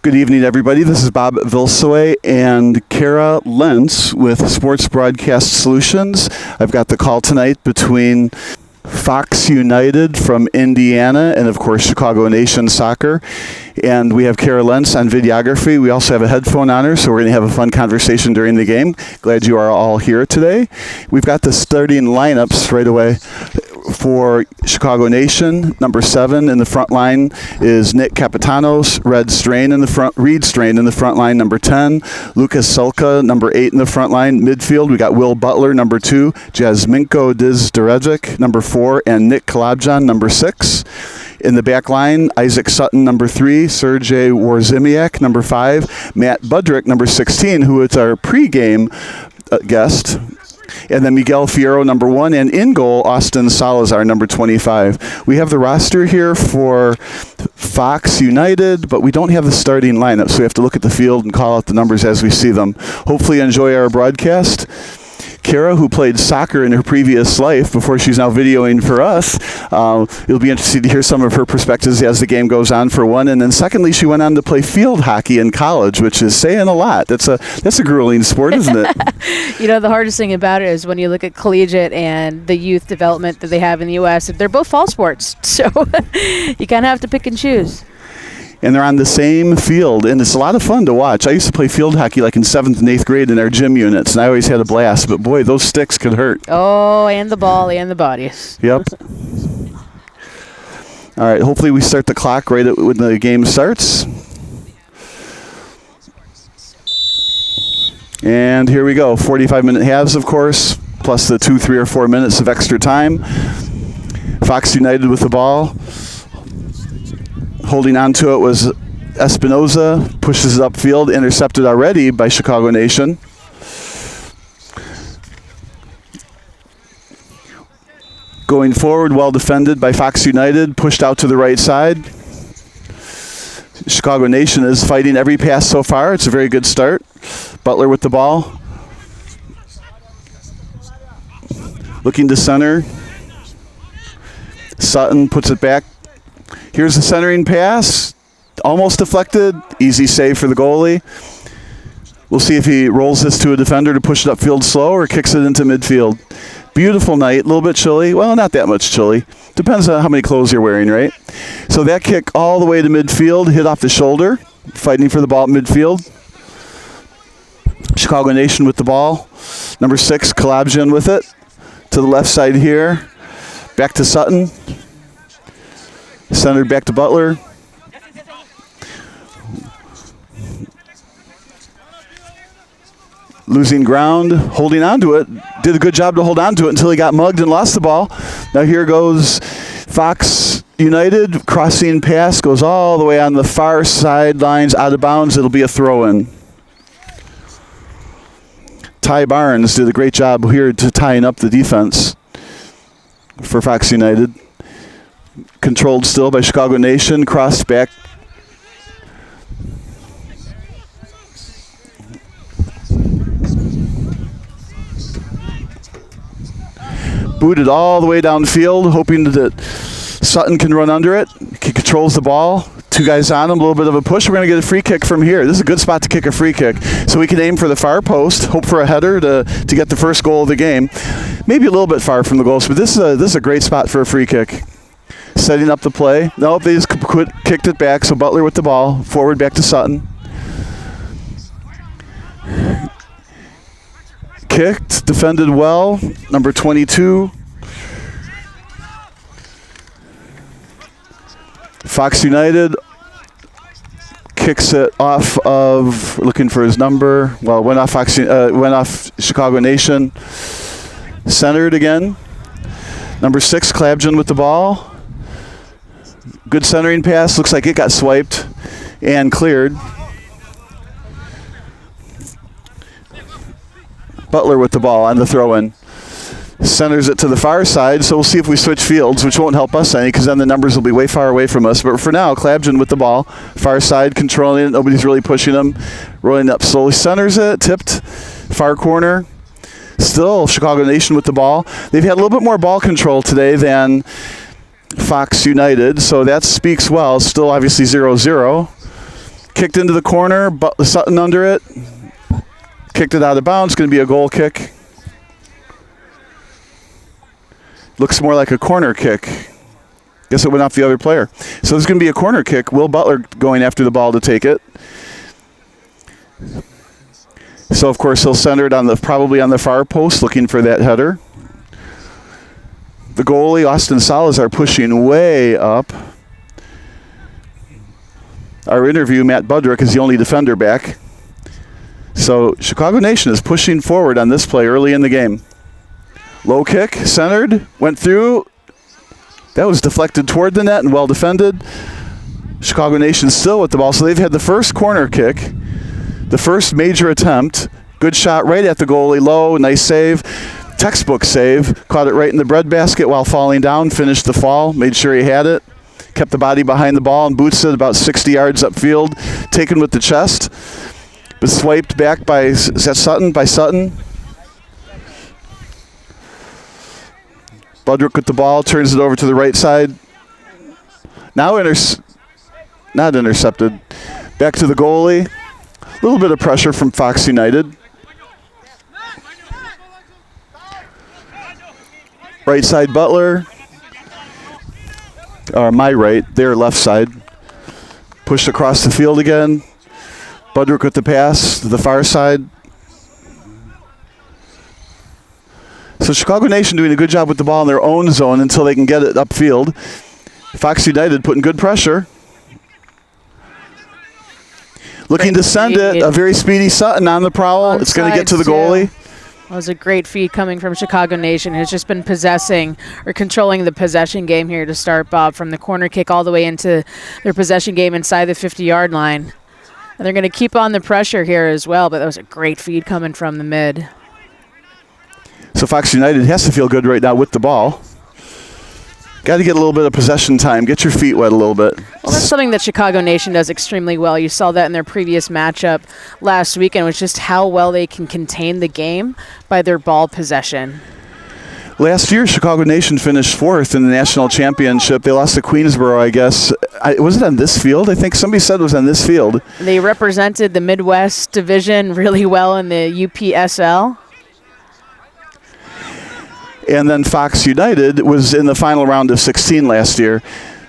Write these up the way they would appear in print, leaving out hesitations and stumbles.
Good evening, everybody. This is Bob Vilsoy and Kara Lentz with Sports Broadcast Solutions. I've got the call tonight between Fox United from Indiana and, of course, Chicago Nation Soccer. And we have Kara Lentz on videography. We also have a headphone on her, so we're going to have a fun conversation during the game. Glad you are all here today. We've got the starting lineups right away. For Chicago Nation, number 7 in the front line is Nick Capitanos, Reed Strain in the front line, number 10. Lucas Sulka, number 8 in the front line. Midfield, we got Will Butler, number 2. Jasminko Dizderevic, number 4. And Nick Kalabjan, number 6. In the back line, Isaac Sutton, number 3. Sergej Warzimiak, number 5. Matt Budrick, number 16, who is our pregame guest. And then Miguel Fierro, number 1, and in goal, Austin Salazar, number 25. We have the roster here for Fox United, but we don't have the starting lineup, so we have to look at the field and call out the numbers as we see them. Hopefully you enjoy our broadcast. Kara, who played soccer in her previous life before she's now videoing for us, you'll be interested to hear some of her perspectives as the game goes on, for one. And then secondly, she went on to play field hockey in college, which is saying a lot. That's a grueling sport, isn't it? You know, the hardest thing about it is when you look at collegiate and the youth development that they have in the U.S., they're both fall sports. So you kind of have to pick and choose. And they're on the same field, and it's a lot of fun to watch. I used to play field hockey like in 7th and 8th grade in our gym units, and I always had a blast. But, boy, those sticks could hurt. Oh, and the ball and the bodies. Yep. All right, hopefully we start the clock right when the game starts. And here we go, 45-minute halves, of course, plus the 2, 3, or 4 minutes of extra time. Fox United with the ball. Holding on to it was Espinoza, pushes it upfield, intercepted already by Chicago Nation. Going forward, well defended by Fox United, pushed out to the right side. Chicago Nation is fighting every pass so far. It's a very good start. Butler with the ball. Looking to center. Sutton puts it back. Here's the centering pass, almost deflected, easy save for the goalie. We'll see if he rolls this to a defender to push it upfield slow or kicks it into midfield. Beautiful night, a little bit chilly. Well, not that much chilly. Depends on how many clothes you're wearing, right? So that kick all the way to midfield, hit off the shoulder, fighting for the ball at midfield. Chicago Nation with the ball. Number 6, Kalabjan with it. To the left side here. Back to Sutton. Centered back to Butler. Losing ground, holding on to it. Did a good job to hold on to it until he got mugged and lost the ball. Now here goes Fox United. Crossing pass goes all the way on the far sidelines, out of bounds. It'll be a throw-in. Ty Barnes did a great job here to tying up the defense for Fox United. Controlled still by Chicago Nation. Crossed back. Booted all the way downfield, hoping that Sutton can run under it. He controls the ball. 2 guys on him, a little bit of a push. We're going to get a free kick from here. This is a good spot to kick a free kick. So we can aim for the far post, hope for a header to get the first goal of the game. Maybe a little bit far from the goals, but this is a great spot for a free kick. Setting up the play. Nope, they just kicked it back, so Butler with the ball. Forward back to Sutton. Kicked, defended well. Number 22. Fox United kicks it off of, looking for his number. Well, went off Chicago Nation. Centered again. Number 6, Kalabjan with the ball. Good centering pass. Looks like it got swiped and cleared. Butler with the ball on the throw-in. Centers it to the far side, so we'll see if we switch fields, which won't help us any because then the numbers will be way far away from us. But for now, Kalabjan with the ball. Far side, controlling it. Nobody's really pushing him. Rolling up slowly. Centers it. Tipped. Far corner. Still Chicago Nation with the ball. They've had a little bit more ball control today than Fox United, so that speaks well. Still obviously 0-0. Kicked into the corner, Sutton under it. Kicked it out of bounds. Going to be a goal kick. Looks more like a corner kick. Guess it went off the other player. So there's going to be a corner kick. Will Butler going after the ball to take it. So, of course, he'll center it probably on the far post, looking for that header. The goalie, Austin Salazar, pushing way up. Our interview, Matt Budrick, is the only defender back. So Chicago Nation is pushing forward on this play early in the game. Low kick, centered, went through. That was deflected toward the net and well defended. Chicago Nation still with the ball. So they've had the first corner kick, the first major attempt. Good shot right at the goalie, low, nice save. Textbook save. Caught it right in the breadbasket while falling down, finished the fall, made sure he had it. Kept the body behind the ball and boots it about 60 yards upfield, taken with the chest. But swiped back by Sutton? Budrick with the ball, turns it over to the right side. Now not intercepted. Back to the goalie. A little bit of pressure from Fox United. Right side Butler. Or my right, their left side. Pushed across the field again. Budrick with the pass to the far side. So Chicago Nation doing a good job with the ball in their own zone until they can get it upfield. Fox United putting good pressure. Looking to send it. A very speedy Sutton on the prowl. It's going to get to the goalie. That was a great feed coming from Chicago Nation, who's just been possessing or controlling the possession game here to start, Bob, from the corner kick all the way into their possession game inside the 50-yard line. And they're going to keep on the pressure here as well, but that was a great feed coming from the mid. So Fox United has to feel good right now with the ball. Got to get a little bit of possession time. Get your feet wet a little bit. Well, that's something that Chicago Nation does extremely well. You saw that in their previous matchup last weekend, was just how well they can contain the game by their ball possession. Last year, Chicago Nation finished 4th in the national championship. They lost to Queensboro, I guess. Was it on this field? I think somebody said it was on this field. They represented the Midwest Division really well in the UPSL. And then Fox United was in the final round of 16 last year.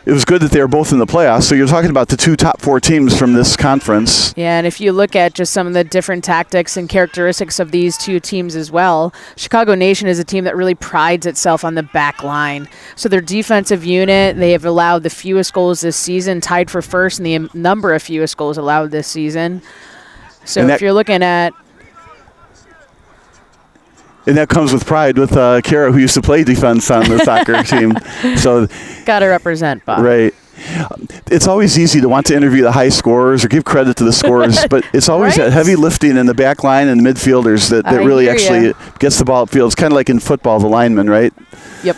It was good that they were both in the playoffs. So you're talking about the two top 4 teams from this conference. Yeah, and if you look at just some of the different tactics and characteristics of these two teams as well, Chicago Nation is a team that really prides itself on the back line. So their defensive unit, they have allowed the fewest goals this season, tied for first in the number of fewest goals allowed this season. So if you're looking at... And that comes with pride with Kara, who used to play defense on the soccer team. So got to represent, Bob. Right. It's always easy to want to interview the high scorers or give credit to the scorers, but it's always that heavy lifting in the back line and midfielders that really actually gets the ball upfield. It's kind of like in football, the lineman, right? Yep.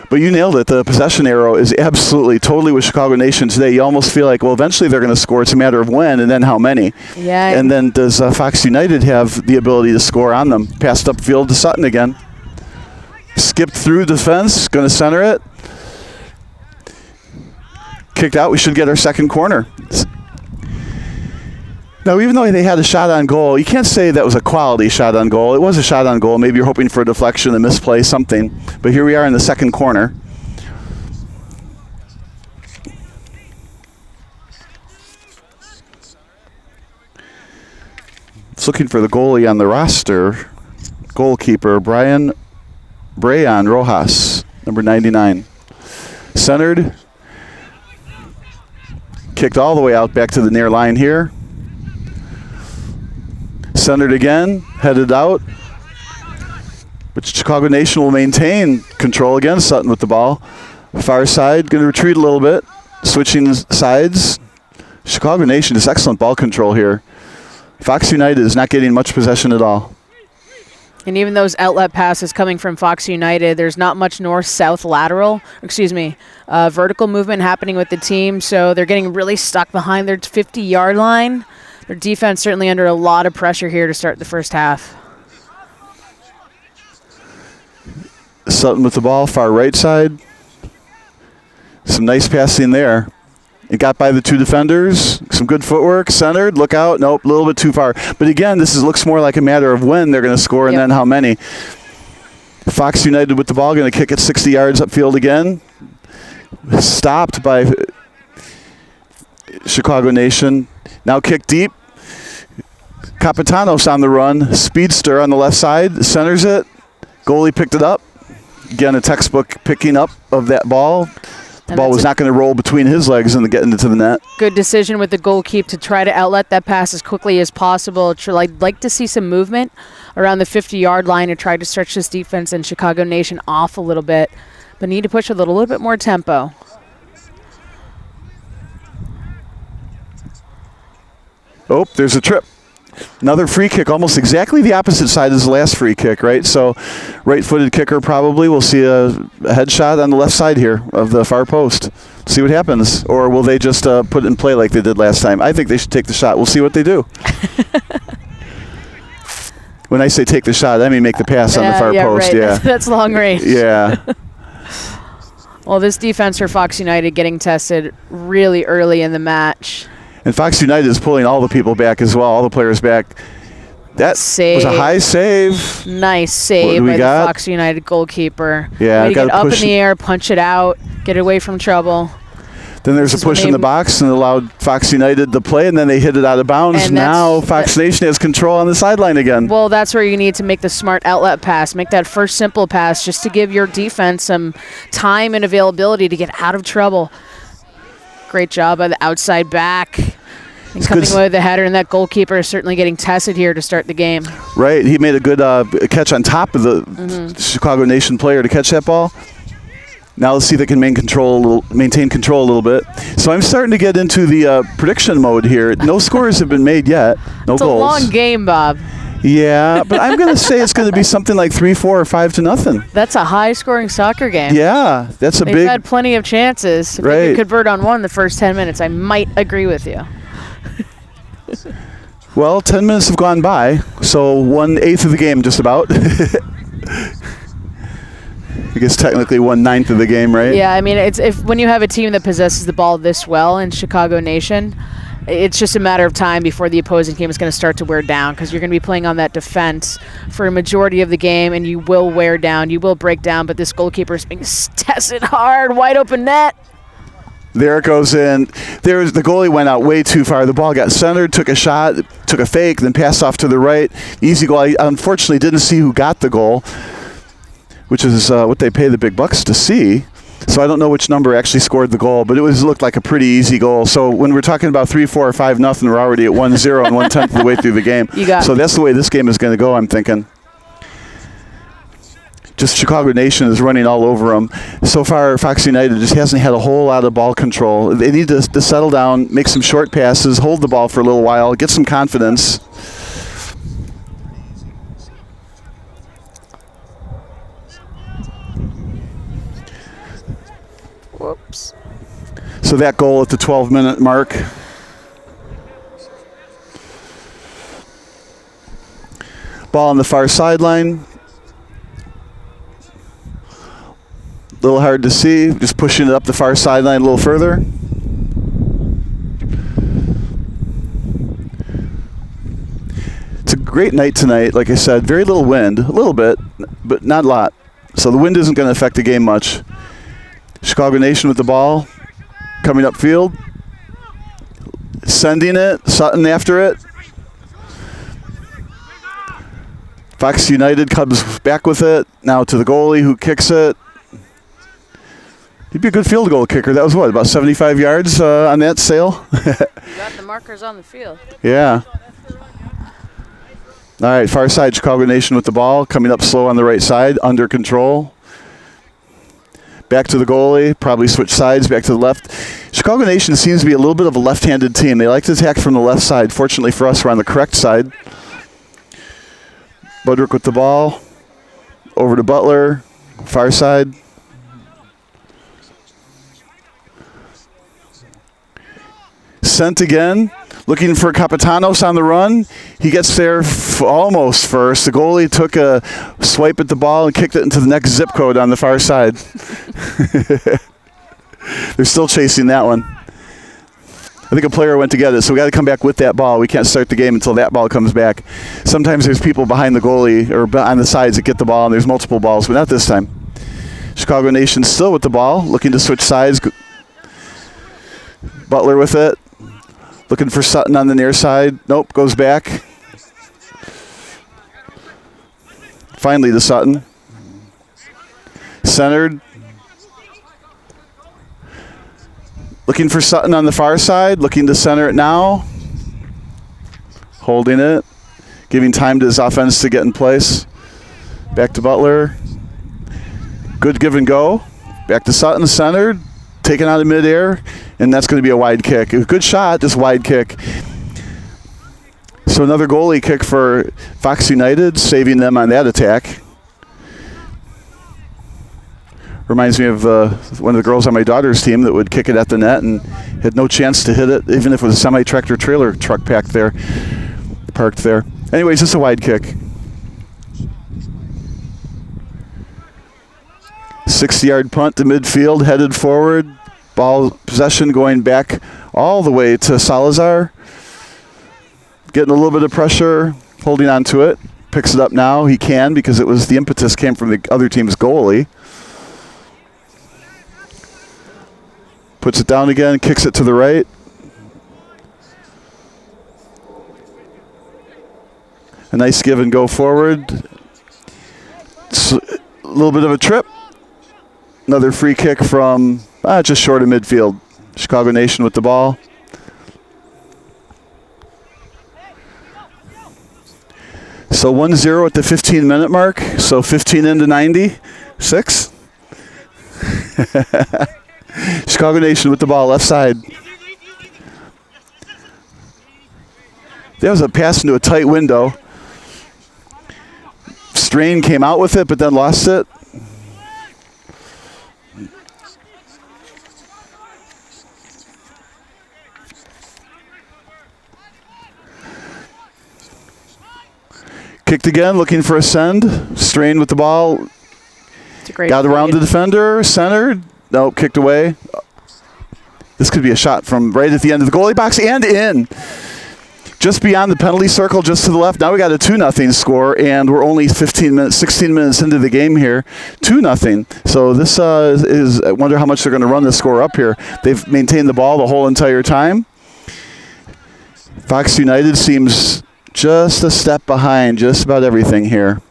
But you nailed it. The possession arrow is absolutely, totally with Chicago Nation today. You almost feel like, well, eventually they're going to score. It's a matter of when and then how many. Yeah. And then does Fox United have the ability to score on them? Passed upfield to Sutton again. Skipped through defense. Going to center it. Kicked out. We should get our second corner. Now, even though they had a shot on goal, you can't say that was a quality shot on goal. It was a shot on goal. Maybe you're hoping for a deflection, a misplay, something. But here we are in the second corner. It's looking for the goalie on the roster. Goalkeeper, Brayan Rojas, number 99. Centered. Kicked all the way out back to the near line here. Centered again, headed out. But Chicago Nation will maintain control again. Sutton with the ball. Far side, going to retreat a little bit. Switching sides. Chicago Nation is excellent ball control here. Fox United is not getting much possession at all. And even those outlet passes coming from Fox United, there's not much north-south vertical movement happening with the team. So they're getting really stuck behind their 50-yard line. Their defense certainly under a lot of pressure here to start the first half. Sutton with the ball, far right side. Some nice passing there. It got by the two defenders. Some good footwork. Centered. Look out. Nope, a little bit too far. But again, looks more like a matter of when they're going to score and then how many. Fox United with the ball, going to kick it 60 yards upfield again. Stopped by Chicago Nation. Now kick deep. Capitanos on the run. Speedster on the left side. Centers it. Goalie picked it up. Again, a textbook picking up of that ball. The ball was not going to roll between his legs and get into the net. Good decision with the goalkeeper to try to outlet that pass as quickly as possible. I'd like to see some movement around the 50-yard line and try to stretch this defense and Chicago Nation off a little bit, but need to push with a little bit more tempo. Oh, there's a trip. Another free kick, almost exactly the opposite side as the last free kick, right? So right-footed kicker probably. We'll see a headshot on the left side here of the far post. See what happens. Or will they just put it in play like they did last time? I think they should take the shot. We'll see what they do. When I say take the shot, I mean make the pass on the far post. Right. Yeah, That's long range. Yeah. Well, this defense for Fox United getting tested really early in the match. And Fox United is pulling all the people back as well, all the players back. That was a high save. Nice save by the Fox United goalkeeper. Yeah, get up in the air, punch it out, get away from trouble. Then there's a push in the box and allowed Fox United to play, and then they hit it out of bounds. Now Fox Nation has control on the sideline again. Well, that's where you need to make the smart outlet pass. Make that first simple pass just to give your defense some time and availability to get out of trouble. Great job by the outside back. And coming away with the header, and that goalkeeper is certainly getting tested here to start the game. Right. He made a good catch on top of the Chicago Nation player to catch that ball. Now let's see if they can maintain control a little bit. So I'm starting to get into the prediction mode here. No scores have been made yet. No goals. It's a long game, Bob. Yeah, but I'm going to say it's going to be something like 3-4 or 5-0. That's a high-scoring soccer game. Yeah, that's a big. They've had plenty of chances. If right. they could convert on one in the first 10 minutes, I might agree with you. Well, 10 minutes have gone by, so 1/8 of the game just about. I guess technically 1/9 of the game, right? Yeah, I mean, when you have a team that possesses the ball this well in Chicago Nation, it's just a matter of time before the opposing team is going to start to wear down, because you're going to be playing on that defense for a majority of the game, and you will wear down, you will break down, but this goalkeeper is being tested hard, wide open net. There it goes in. The goalie went out way too far. The ball got centered, took a shot, took a fake, then passed off to the right. Easy goal. I unfortunately didn't see who got the goal, which is what they pay the big bucks to see. So I don't know which number actually scored the goal, but it looked like a pretty easy goal. So when we're talking about 3-4 or 5-0, we're already at 1-0 and 1/10 of the way through the game. So that's the way this game is going to go, I'm thinking. Just Chicago Nation is running all over them. So far, Fox United just hasn't had a whole lot of ball control. They need to settle down, make some short passes, hold the ball for a little while, get some confidence. Whoops. So that goal at the 12-minute mark. Ball on the far sideline. A little hard to see, just pushing it up the far sideline a little further. It's a great night tonight, like I said. Very little wind, a little bit, but not a lot. So the wind isn't going to affect the game much. Chicago Nation with the ball, coming upfield, sending it, Sutton after it. Fox United comes back with it, now to the goalie who kicks it. He'd be a good field goal kicker. That was what, about 75 yards on that sail? You got the markers on the field. Yeah. All right, far side, Chicago Nation with the ball, coming up slow on the right side, under control. Back to the goalie, probably switch sides, back to the left. Chicago Nation seems to be a little bit of a left-handed team. They like to attack from the left side. Fortunately for us, we're on the correct side. Budrick with the ball, over to Butler, far side. Sent again, looking for Capitanos on the run. He gets there almost first. The goalie took a swipe at the ball and kicked it into the next zip code on the far side. They're still chasing that one. I think a player went to get it, so we got to come back with that ball. We can't start the game until that ball comes back. Sometimes there's people behind the goalie or on the sides that get the ball, and there's multiple balls, but not this time. Chicago Nation still with the ball, looking to switch sides. Butler with it, looking for Sutton on the near side. Nope, goes back. Finally to Sutton. Centered. Looking for Sutton on the far side, looking to center it now. Holding it, giving time to his offense to get in place. Back to Butler. Good give and go. Back to Sutton, centered, taken out of midair, and that's going to be a wide kick. A good shot, just wide kick. So another goalie kick for Fox United, saving them on that attack. Reminds me of one of the girls on my daughter's team that would kick it at the net and had no chance to hit it, even if it was a semi-tractor trailer truck parked there. Anyways, it's a wide kick. 60-yard punt to midfield, headed forward. Ball possession going back all the way to Salazar. Getting a little bit of pressure, holding on to it. Picks it up now. He can because it was the impetus came from the other team's goalie. Puts it down again, kicks it to the right. A nice give and go forward. It's a little bit of a trip. Another free kick from just short of midfield. Chicago Nation with the ball. So 1-0 at the 15-minute mark. So 15 into 96. Chicago Nation with the ball, left side. There was a pass into a tight window. Strain came out with it, but then lost it. Kicked again, looking for a send. Strain with the ball. Got around the defender, centered. No, kicked away. This could be a shot from right at the end of the goalie box and in. Just beyond the penalty circle, just to the left. Now we got a 2-0 score, and we're only 16 minutes into the game here. 2-0. So this is, I wonder how much they're going to run the score up here. They've maintained the ball the whole entire time. Fox United seems just a step behind just about everything here.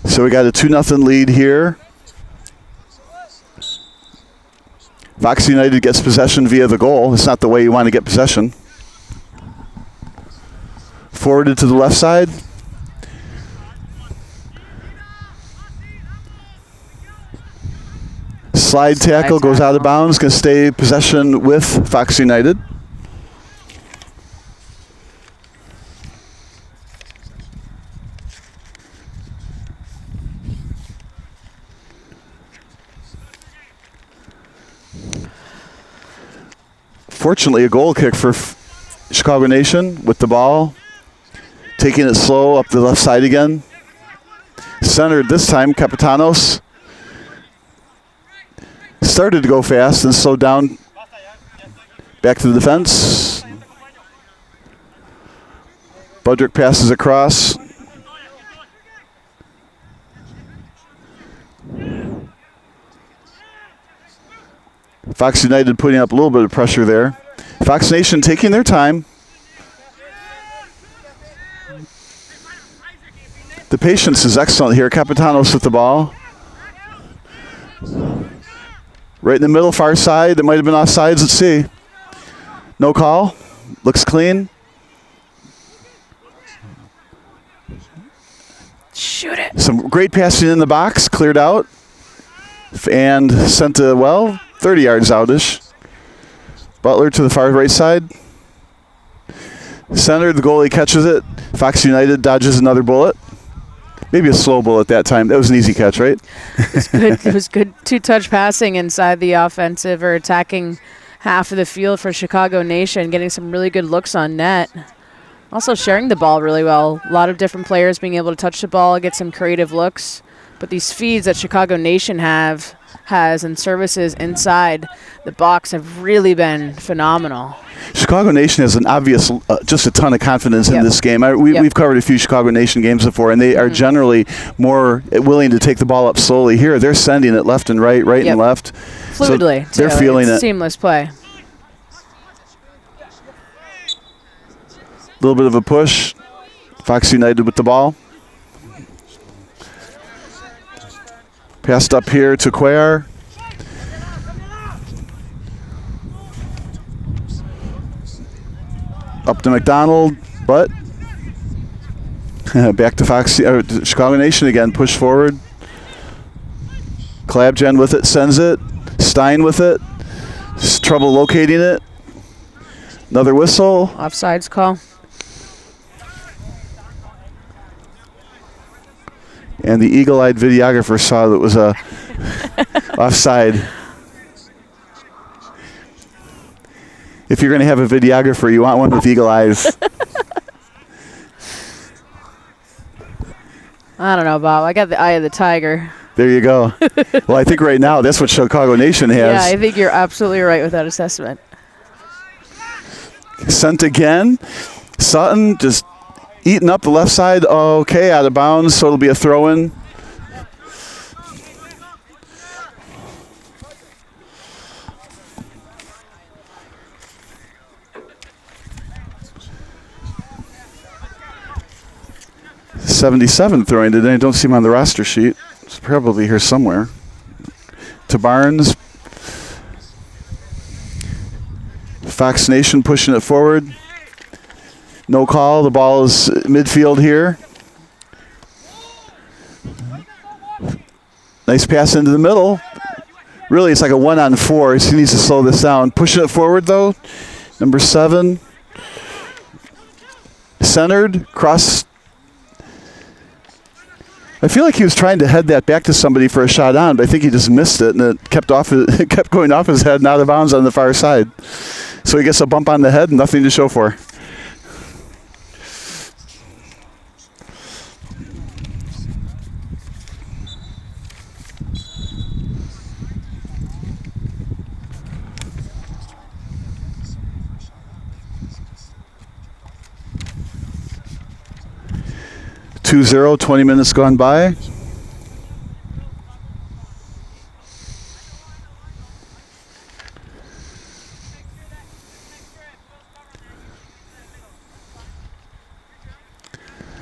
So we got a 2-0 lead here. Fox United gets possession via the goal. It's not the way you want to get possession. Forwarded to the left side. Slide tackle goes out of bounds. Going to stay possession with Fox United. Fortunately, a goal kick for Chicago Nation with the ball. Taking it slow up the left side again. Centered this time, Capitanos. Started to go fast and slowed down. Back to the defense. Budrick passes across. Fox United putting up a little bit of pressure there. Fox Nation taking their time. The patience is excellent here. Capitanos with the ball. Right in the middle, far side. That might have been offsides. Let's see. No call. Looks clean. Shoot it. Some great passing in the box. Cleared out. And sent to, 30 yards out-ish. Butler to the far right side. Center, the goalie catches it. Fox United dodges another bullet. Maybe a slow bullet that time. That was an easy catch, right? It was good two-touch passing inside the offensive or attacking half of the field for Chicago Nation, getting some really good looks on net. Also sharing the ball really well. A lot of different players being able to touch the ball, get some creative looks. But these feeds that Chicago Nation has and services inside the box have really been phenomenal. Chicago Nation has an obvious, just a ton of confidence in this game. We've covered a few Chicago Nation games before, and they are generally more willing to take the ball up slowly. Here, they're sending it left and right and left. Fluidly, so they're feeling it. Seamless play. A little bit of a push. Fox United with the ball. Passed up here to Cuellar. Up to McDonald, but back to Chicago Nation again. Push forward. Klabjan with it, sends it. Stein with it. Trouble locating it. Another whistle. Offsides call. And the eagle-eyed videographer saw that it was a offside. If you're going to have a videographer, you want one with eagle eyes. I don't know, Bob. I got the eye of the tiger. There you go. Well, I think right now that's what Chicago Nation has. Yeah, I think you're absolutely right with that assessment. Sent again. Sutton just eating up the left side. Okay, out of bounds, so it'll be a throw-in. .77 throwing today. I don't see him on the roster sheet. It's probably here somewhere. To Barnes. Fox Nation pushing it forward. No call. The ball is midfield here. Nice pass into the middle. Really, it's like a 1-on-4. He needs to slow this down. Pushing it forward, though. Number 7. Centered. Cross. I feel like he was trying to head that back to somebody for a shot on, but I think he just missed it, and it kept going off his head and out of bounds on the far side. So he gets a bump on the head and nothing to show for. (2-0), 20 minutes gone by.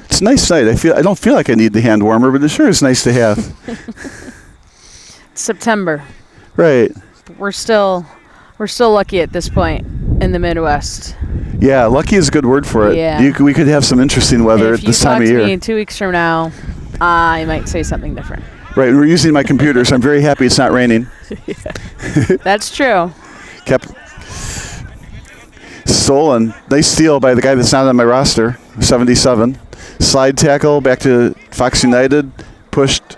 It's a nice night. I don't feel like I need the hand warmer, but it sure is nice to have. It's September. Right. We're still lucky at this point in the Midwest. Yeah, lucky is a good word for it. Yeah. We could have some interesting weather at this time of year. If you talk to me 2 weeks from now, I might say something different. Right, we're using my computer, so I'm very happy it's not raining. That's true. Kept stolen. Nice steal by the guy that's not on my roster, 77. Slide tackle back to Fox United. Pushed.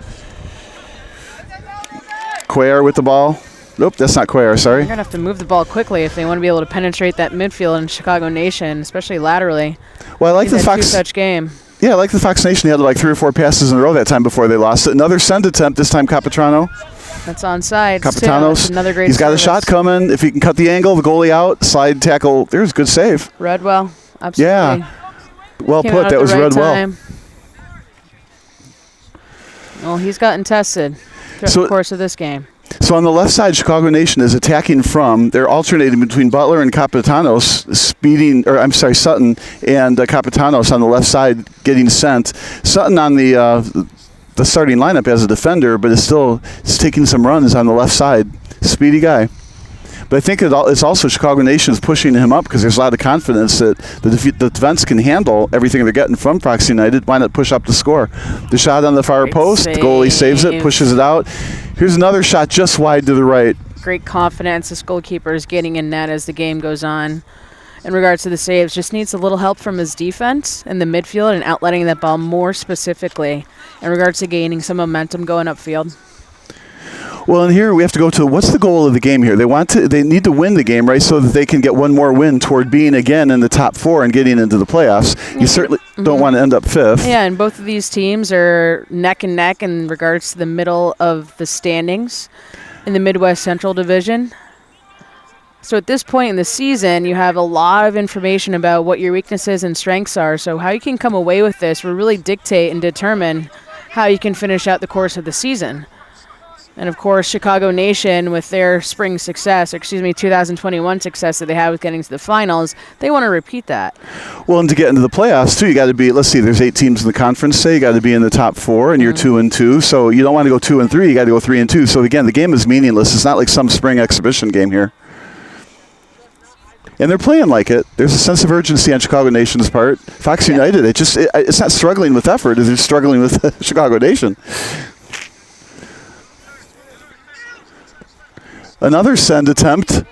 Cuellar with the ball. Nope, that's not Cuellar, sorry. They're going to have to move the ball quickly if they want to be able to penetrate that midfield in Chicago Nation, especially laterally. Well, I like the Fox. Two-touch game. Yeah, I like the Fox Nation. They had like 3 or 4 passes in a row that time before they lost it. Another send attempt, this time Capitrano. That's onside. Capitanos. Another great He's got service. a shot coming. If he can cut the angle, the goalie out. Slide tackle. There's a good save. Redwell, absolutely. Yeah. Well Came put. out That at was the right Redwell. time. Well, he's gotten tested throughout the course of this game. So on the left side, Chicago Nation is attacking from. They're alternating between Butler and Capitanos, Sutton and Capitanos on the left side getting sent. Sutton on the starting lineup as a defender, but is taking some runs on the left side. Speedy guy. But I think it's also Chicago Nation is pushing him up because there's a lot of confidence that the defense can handle everything they're getting from Fox United. Why not push up the score? The shot on the far Great post, save. the goalie saves it, pushes it out. Here's another shot just wide to the right. Great confidence. This goalkeeper is getting in net as the game goes on. In regards to the saves, just needs a little help from his defense in the midfield and outletting that ball more specifically in regards to gaining some momentum going upfield. Well, and here we have to go to what's the goal of the game here? They need to win the game, right, so that they can get one more win toward being again in the top 4 and getting into the playoffs. You certainly don't want to end up 5th. Yeah, and both of these teams are neck and neck in regards to the middle of the standings in the Midwest Central Division. So at this point in the season, you have a lot of information about what your weaknesses and strengths are. So how you can come away with this will really dictate and determine how you can finish out the course of the season. And, of course, Chicago Nation, with their spring success, 2021 success that they had with getting to the finals, they want to repeat that. Well, and to get into the playoffs, too, you got to be, let's see, there's 8 teams in the conference, say. You got to be in the top 4, and you're 2-2. So you don't want to go 2-3. You got to go 3-2. So, again, the game is meaningless. It's not like some spring exhibition game here. And they're playing like it. There's a sense of urgency on Chicago Nation's part. Fox United, it's not struggling with effort. It's struggling with Chicago Nation. Another send attempt.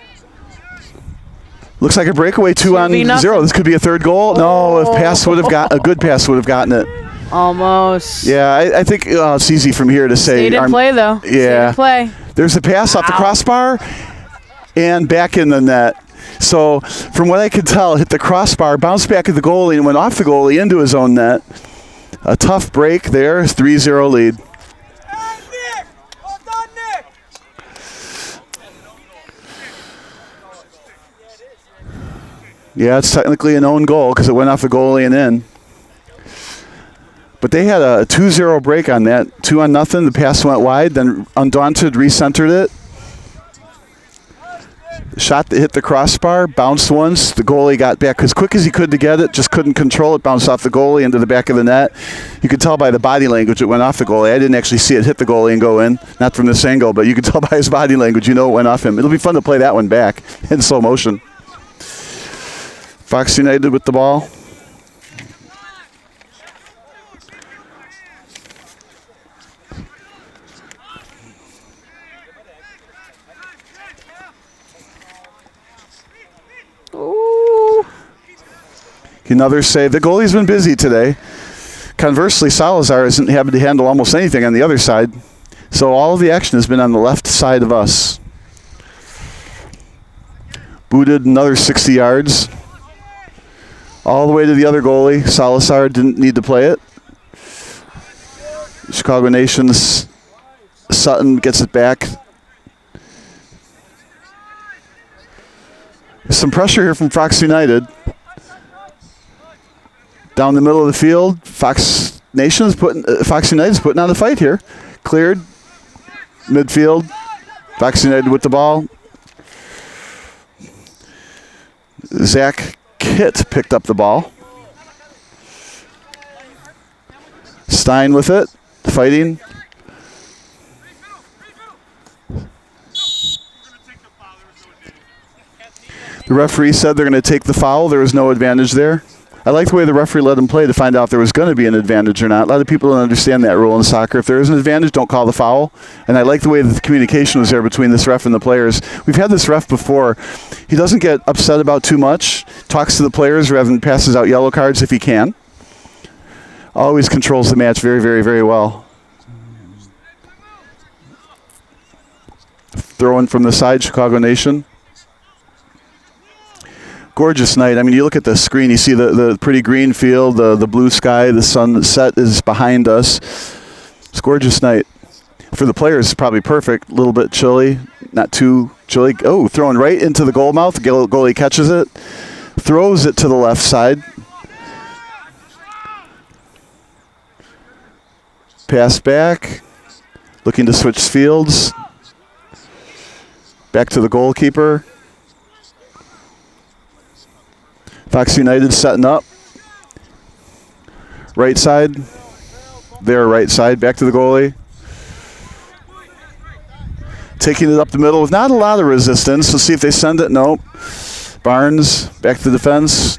Looks like a breakaway 2-0. This could be a third goal. No, a good pass would have gotten it. Almost. Yeah, I think it's easy from here to say. Stayed in play, though. Yeah. Stayed in play. There's a pass off the crossbar and back in the net. So, from what I could tell, hit the crossbar, bounced back at the goalie, and went off the goalie into his own net. A tough break there, 3-0 lead. Yeah, it's technically an own goal because it went off the goalie and in. But they had a 2-0 break on that, 2-0. The pass went wide, then Undaunted recentered it. Shot that hit the crossbar, bounced once. The goalie got back as quick as he could to get it, just couldn't control it, bounced off the goalie into the back of the net. You could tell by the body language it went off the goalie. I didn't actually see it hit the goalie and go in, not from this angle, but you could tell by his body language, it went off him. It'll be fun to play that one back in slow motion. Fox United with the ball. Another save. The goalie's been busy today. Conversely, Salazar isn't having to handle almost anything on the other side. So all of the action has been on the left side of us. Booted another 60 yards. All the way to the other goalie. Salazar didn't need to play it. Chicago Nation's Sutton gets it back. There's some pressure here from Fox United. Down the middle of the field, Fox United's putting on the fight here. Cleared. Midfield. Fox United with the ball. Zach Kitt picked up the ball. Stein with it. Fighting. The referee said they're going to take the foul. There was no advantage there. I like the way the referee let him play to find out if there was going to be an advantage or not. A lot of people don't understand that rule in soccer. If there is an advantage, don't call the foul. And I like the way that the communication was there between this ref and the players. We've had this ref before. He doesn't get upset about too much. Talks to the players rather than passes out yellow cards if he can. Always controls the match very, very, very well. Throwing from the side, Chicago Nation. Gorgeous night. I mean, you look at the screen, you see the pretty green field, the blue sky, the sunset is behind us. It's a gorgeous night. For the players, it's probably perfect. A little bit chilly, not too chilly. Oh, throwing right into the goal mouth. The goalie catches it, throws it to the left side. Pass back, looking to switch fields. Back to the goalkeeper. Fox United setting up. Right side. Their right side. Back to the goalie. Taking it up the middle with not a lot of resistance. Let's see if they send it. Nope. Barnes back to the defense.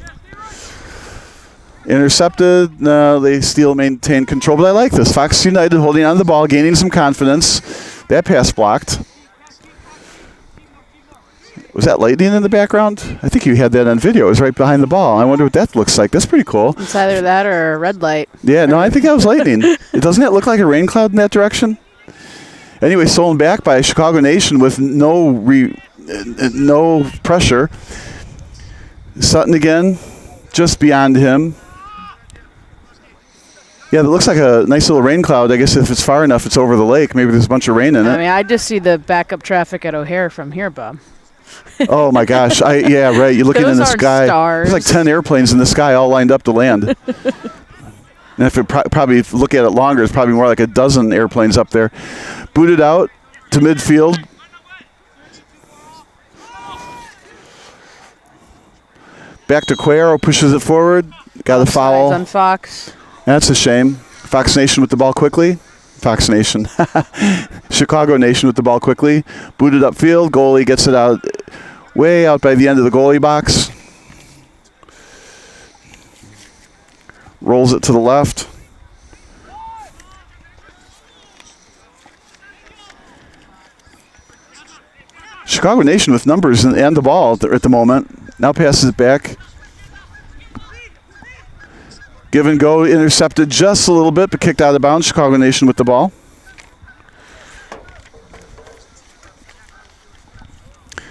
Intercepted. No, they still maintain control. But I like this. Fox United holding on to the ball, gaining some confidence. That pass blocked. Was that lightning in the background? I think you had that on video. It was right behind the ball. I wonder what that looks like. That's pretty cool. It's either that or a red light. Yeah, no, I think that was lightning. Doesn't that look like a rain cloud in that direction? Anyway, stolen back by Chicago Nation with no pressure. Sutton again, just beyond him. Yeah, that looks like a nice little rain cloud. I guess if it's far enough, it's over the lake. Maybe there's a bunch of rain in it. I mean, I just see the backup traffic at O'Hare from here, Bob. Oh, my gosh. Yeah, right. You're looking in the sky. Stars. There's like 10 airplanes in the sky all lined up to land. And if you look at it longer, it's probably more like a dozen airplanes up there. Booted out to midfield. Back to Cuero, pushes it forward. Got a foul. On Fox. That's a shame. Fox Nation with the ball quickly. Fox Nation. Chicago Nation with the ball quickly. Booted upfield. Goalie gets it out, way out by the end of the goalie box. Rolls it to the left. Chicago Nation with numbers and the ball at the moment. Now passes it back. Give and go, intercepted just a little bit, but kicked out of bounds. Chicago Nation with the ball.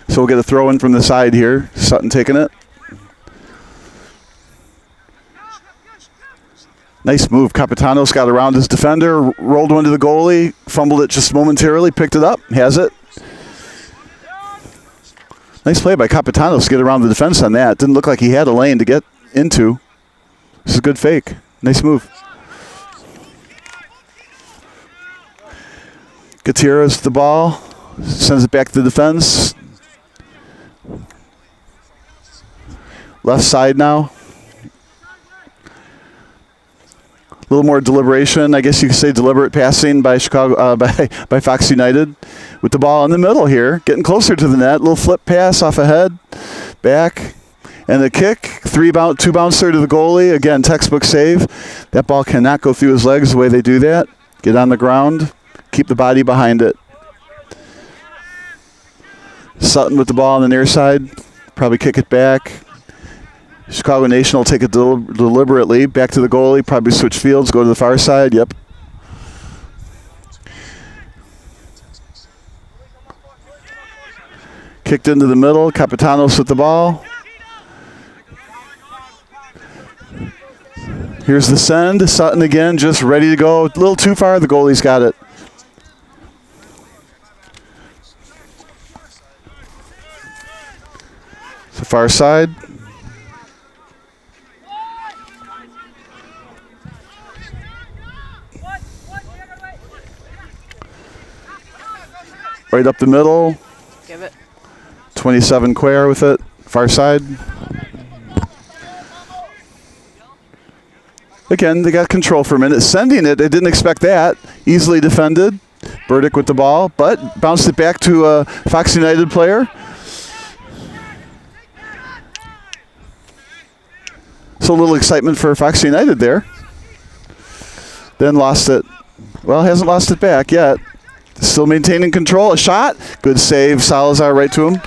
So we'll get a throw in from the side here. Sutton taking it. Nice move. Capitanos got around his defender, rolled one to the goalie, fumbled it just momentarily, picked it up, has it. Nice play by Capitanos to get around the defense on that. Didn't look like he had a lane to get into. This is a good fake. Nice move. Gutierrez the ball. Sends it back to the defense. Left side now. A little more deliberation. I guess you could say deliberate passing by Chicago, by Fox United. With the ball in the middle here. Getting closer to the net. Little flip pass off ahead. Back. And the kick, two bouncer to the goalie. Again, textbook save. That ball cannot go through his legs the way they do that. Get on the ground. Keep the body behind it. Sutton with the ball on the near side. Probably kick it back. Chicago Nation will take it deliberately. Back to the goalie. Probably switch fields. Go to the far side. Yep. Kicked into the middle. Capitanos with the ball. Here's the send. Sutton again, just ready to go. A little too far. The goalie's got it. It's the far side. Right up the middle. Give it. 27 Cuero with it. Far side. Again, they got control for a minute. Sending it, they didn't expect that. Easily defended. Burdick with the ball, but bounced it back to a Fox United player. So a little excitement for Fox United there. Then lost it. Well, hasn't lost it back yet. Still maintaining control. A shot. Good save. Salazar right to him.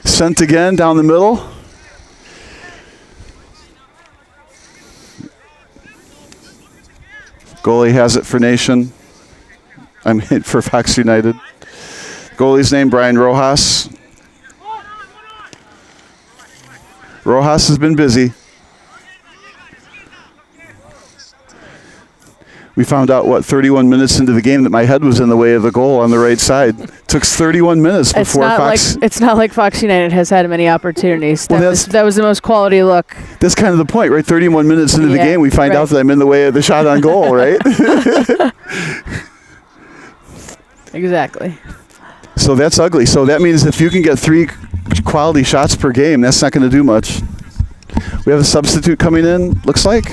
Sent again down the middle. Goalie has it for Nation. I mean, for Fox United. Goalie's name, Brian Rojas. Rojas has been busy. We found out, 31 minutes into the game that my head was in the way of the goal on the right side. Took 31 minutes before Fox. It's not like Fox United has had many opportunities. That was the most quality look. That's kind of the point, right? 31 minutes into the game, we find out that I'm in the way of the shot on goal, right? Exactly. So that's ugly. So that means if you can get 3 quality shots per game, that's not going to do much. We have a substitute coming in, looks like.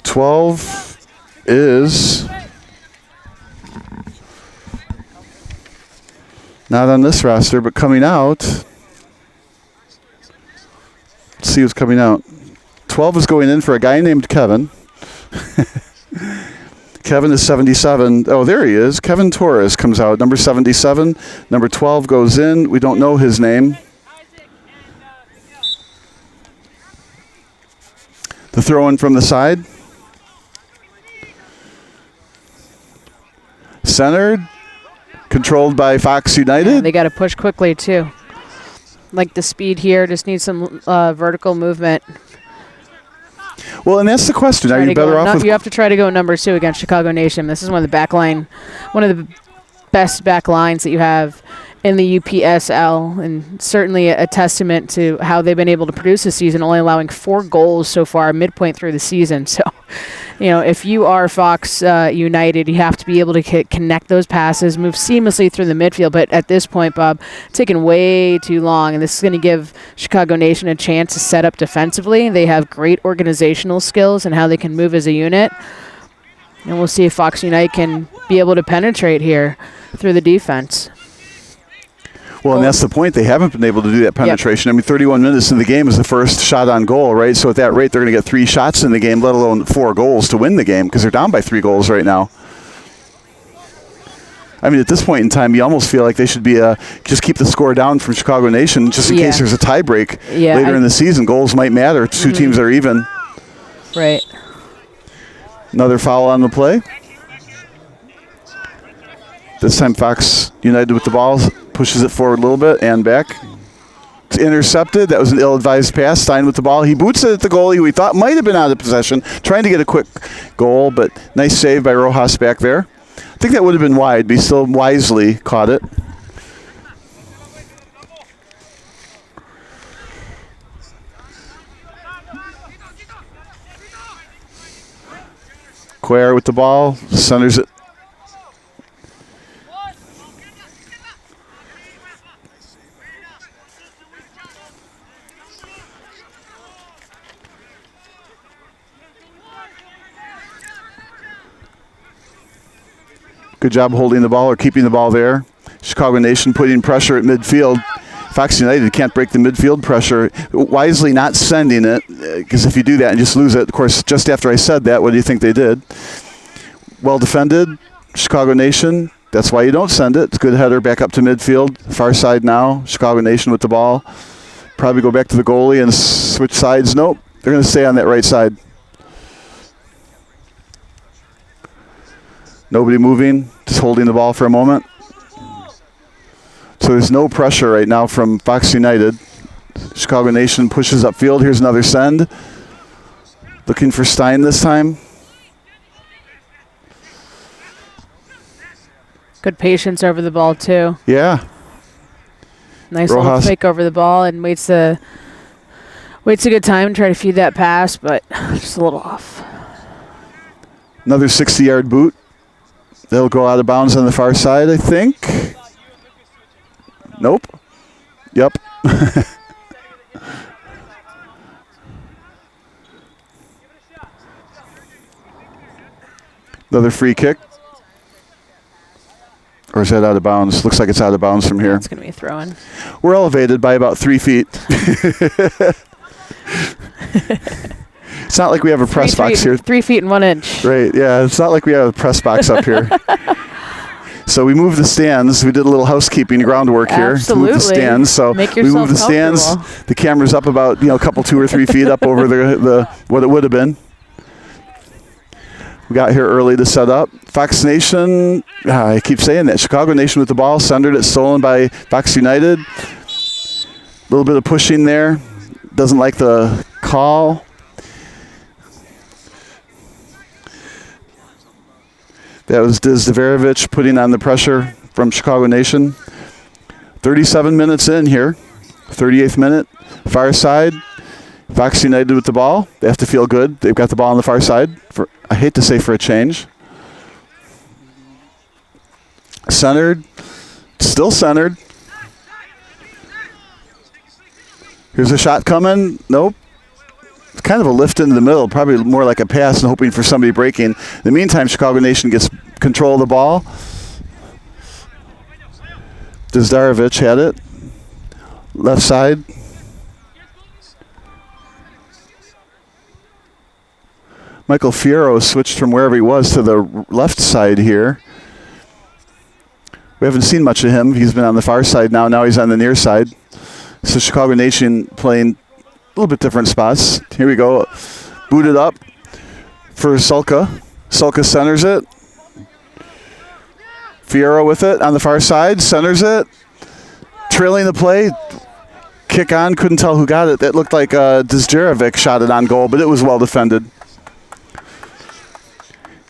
12 is not on this roster, but coming out. Let's see who's coming out. 12 is going in for a guy named Kevin. Kevin is 77. Oh, there he is. Kevin Torres comes out. Number 77. Number 12 goes in. We don't know his name. The throw in from the side. Centered. Controlled by Fox United. Yeah, they got to push quickly, too. Like the speed here, just needs some vertical movement. Well, and that's the question. Are you better off with... You have to try to go number 2 against Chicago Nation. This is one of the best back lines that you have in the UPSL, and certainly a testament to how they've been able to produce this season, only allowing 4 goals so far midpoint through the season. So, if you are Fox United, you have to be able to connect those passes, move seamlessly through the midfield. But at this point, Bob, taking way too long, and this is going to give Chicago Nation a chance to set up defensively. They have great organizational skills and how they can move as a unit. And we'll see if Fox United can be able to penetrate here through the defense. Well, and that's the point. They haven't been able to do that penetration. Yep. I mean, 31 minutes in the game is the first shot on goal, right? So at that rate, they're going to get 3 shots in the game, let alone 4 goals to win the game, because they're down by 3 goals right now. I mean, at this point in time, you almost feel like they should be just keep the score down from Chicago Nation, just in case there's a tie break later in the season. Goals might matter. 2 teams are even. Right. Another foul on the play. This time Fox United with the ball, pushes it forward a little bit and back. It's intercepted. That was an ill-advised pass. Stein with the ball. He boots it at the goalie, who we thought might have been out of possession, trying to get a quick goal, but nice save by Rojas back there. I think that would have been wide, but he still wisely caught it. Cuellar with the ball, centers it. Good job holding the ball or keeping the ball there. Chicago Nation putting pressure at midfield. Fox United can't break the midfield pressure. Wisely not sending it, because if you do that and just lose it, of course, just after I said that, what do you think they did? Well defended, Chicago Nation. That's why you don't send it. It's a good header back up to midfield. Far side now, Chicago Nation with the ball. Probably go back to the goalie and switch sides. Nope, they're going to stay on that right side. Nobody moving, just holding the ball for a moment. So there's no pressure right now from Fox United. Chicago Nation pushes upfield. Here's another send. Looking for Stein this time. Good patience over the ball, too. Yeah. Nice little fake over the ball and waits a good time to try to feed that pass, but just a little off. Another 60-yard boot. They'll go out of bounds on the far side, I think. Nope. Yep. Another free kick. Or is that out of bounds? Looks like it's out of bounds from here. It's going to be a throw-in. We're elevated by about 3 feet. It's not like we have a press box here. 3 feet and 1 inch. Right, yeah. It's not like we have a press box up here. So we moved the stands. We did a little housekeeping groundwork here to move the stands. So we moved the stands. The camera's up about a couple 2 or 3 feet up over the what it would have been. We got here early to set up. Fox Nation, I keep saying that. Chicago Nation with the ball, centered it, stolen by Fox United. A little bit of pushing there. Doesn't like the call. That was Dizdevarovic putting on the pressure from Chicago Nation. 37 minutes in here. 38th minute. Far side. Fox United with the ball. They have to feel good. They've got the ball on the far side. I hate to say for a change. Centered. Still centered. Here's a shot coming. Nope. It's kind of a lift into the middle, probably more like a pass and hoping for somebody breaking. In the meantime, Chicago Nation gets control of the ball. Dizdevarovic had it. Left side. Michael Fierro switched from wherever he was to the left side here. We haven't seen much of him. He's been on the far side now. Now he's on the near side. So Chicago Nation playing a little bit different spots. Here we go. Booted up for Sulka. Sulka centers it. Fierro with it on the far side. Centers it. Trailing the play. Kick on. Couldn't tell who got it. It looked like Dzjerevic shot it on goal, but it was well defended.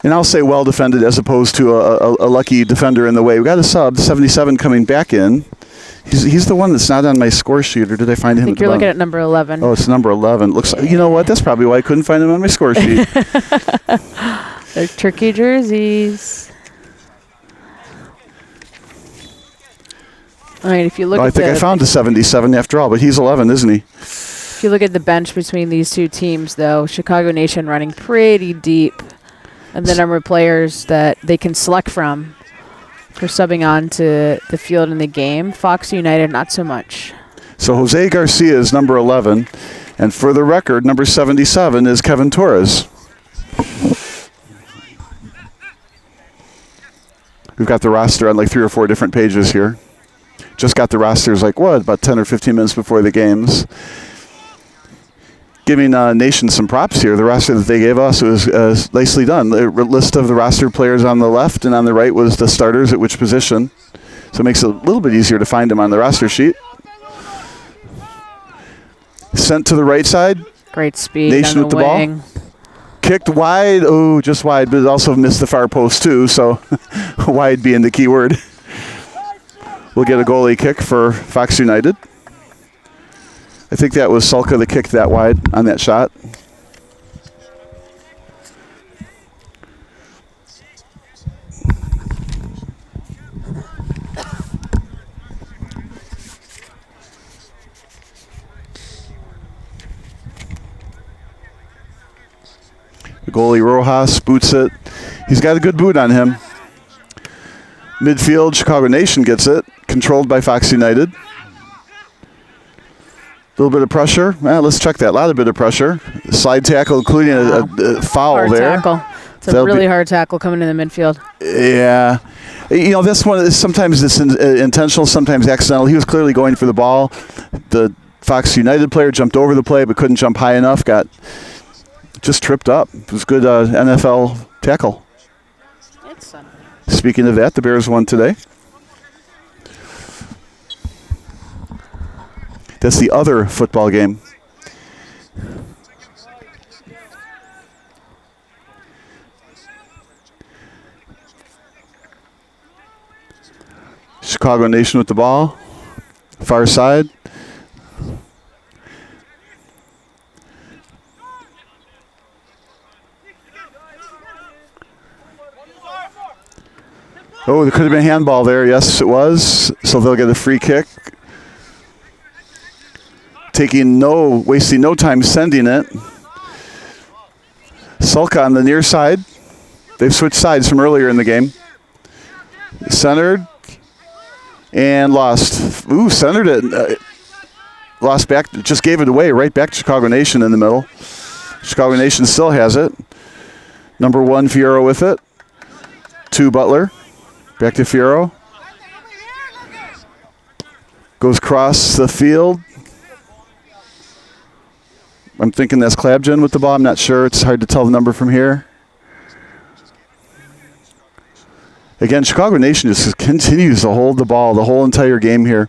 And I'll say well defended as opposed to a lucky defender in the way. We got a sub, 77 coming back in. He's the one that's not on my score sheet, or did I find him? I think you're looking at number 11. Oh, it's number 11. Looks like, you know what? That's probably why I couldn't find him on my score sheet. They're tricky jerseys. All right, if you look at I think I found a 77 after all, but he's 11, isn't he? If you look at the bench between these two teams, though, Chicago Nation running pretty deep. And the number of players that they can select from for subbing on to the field in the game. Fox United, not so much. So Jose Garcia is number 11. And for the record, number 77 is Kevin Torres. We've got the roster on like 3 or 4 different pages here. Just got the rosters like, about 10 or 15 minutes before the games. Giving Nation some props here. The roster that they gave us was nicely done. The list of the roster players on the left and on the right was the starters at which position. So it makes it a little bit easier to find them on the roster sheet. Sent to the right side. Great speed. Nation on with the wing. ball. Kicked wide. Oh, just wide, but it also missed the far post too. So wide being the key word. We'll get a goalie kick for Fox United. I think that was Sulka that kicked that wide on that shot. The goalie Rojas boots it. He's got a good boot on him. Midfield, Chicago Nation gets it. Controlled by Fox United. A little bit of pressure. Well, let's check that. A lot of bit of pressure. Slide tackle, including a foul hard there. Tackle. It's a really hard tackle coming in the midfield. Yeah. You know, this one is sometimes it's intentional, sometimes accidental. He was clearly going for the ball. The Fox United player jumped over the play but couldn't jump high enough. Got just tripped up. It was good NFL tackle. Speaking of that, the Bears won today. That's the other football game. Chicago Nation with the ball. Far side. Oh, there could have been a handball there. Yes, it was. So they'll get a free kick. Wasting no time sending it. Sulka on the near side. They've switched sides from earlier in the game. Centered and lost. Ooh, centered it. Lost back. Just gave it away right back to Chicago Nation in the middle. Chicago Nation still has it. Number 1, Fierro with it. 2, Butler. Back to Fierro. Goes across the field. I'm thinking that's Klabjan with the ball. I'm not sure. It's hard to tell the number from here. Again, Chicago Nation just continues to hold the ball the whole entire game here.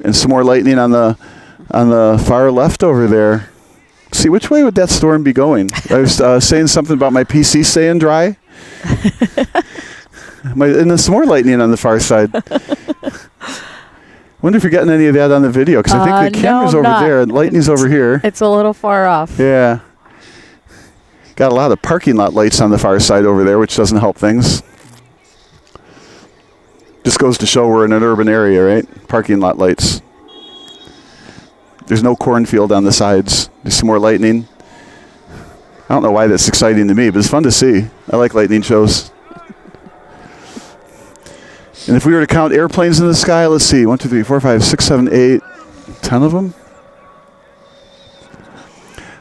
And some more lightning on the far left over there. See, which way would that storm be going? I was saying something about my PC staying dry. And there's some more lightning on the far side. Wonder if you're getting any of that on the video, because I think the camera's over there and lightning's over here. It's a little far off. Yeah. Got a lot of parking lot lights on the far side over there, which doesn't help things. Just goes to show we're in an urban area, right? Parking lot lights. There's no cornfield on the sides. There's some more lightning. I don't know why that's exciting to me, but it's fun to see. I like lightning shows. And if we were to count airplanes in the sky, let's see, 1, 2, 3, 4, 5, 6, 7, 8, 10 of them.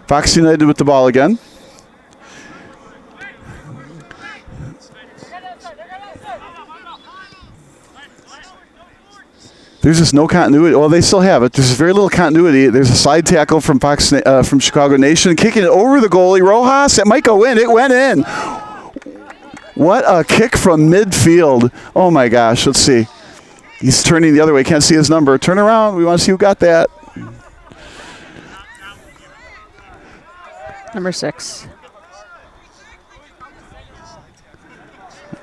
Fox United with the ball again. There's just no continuity. Well, they still have it. There's very little continuity. There's a slide tackle from from Chicago Nation, kicking it over the goalie, Rojas. It might go in. It went in. What a kick from midfield. Oh, my gosh. Let's see. He's turning the other way. Can't see his number. Turn around. We want to see who got that. Number 6.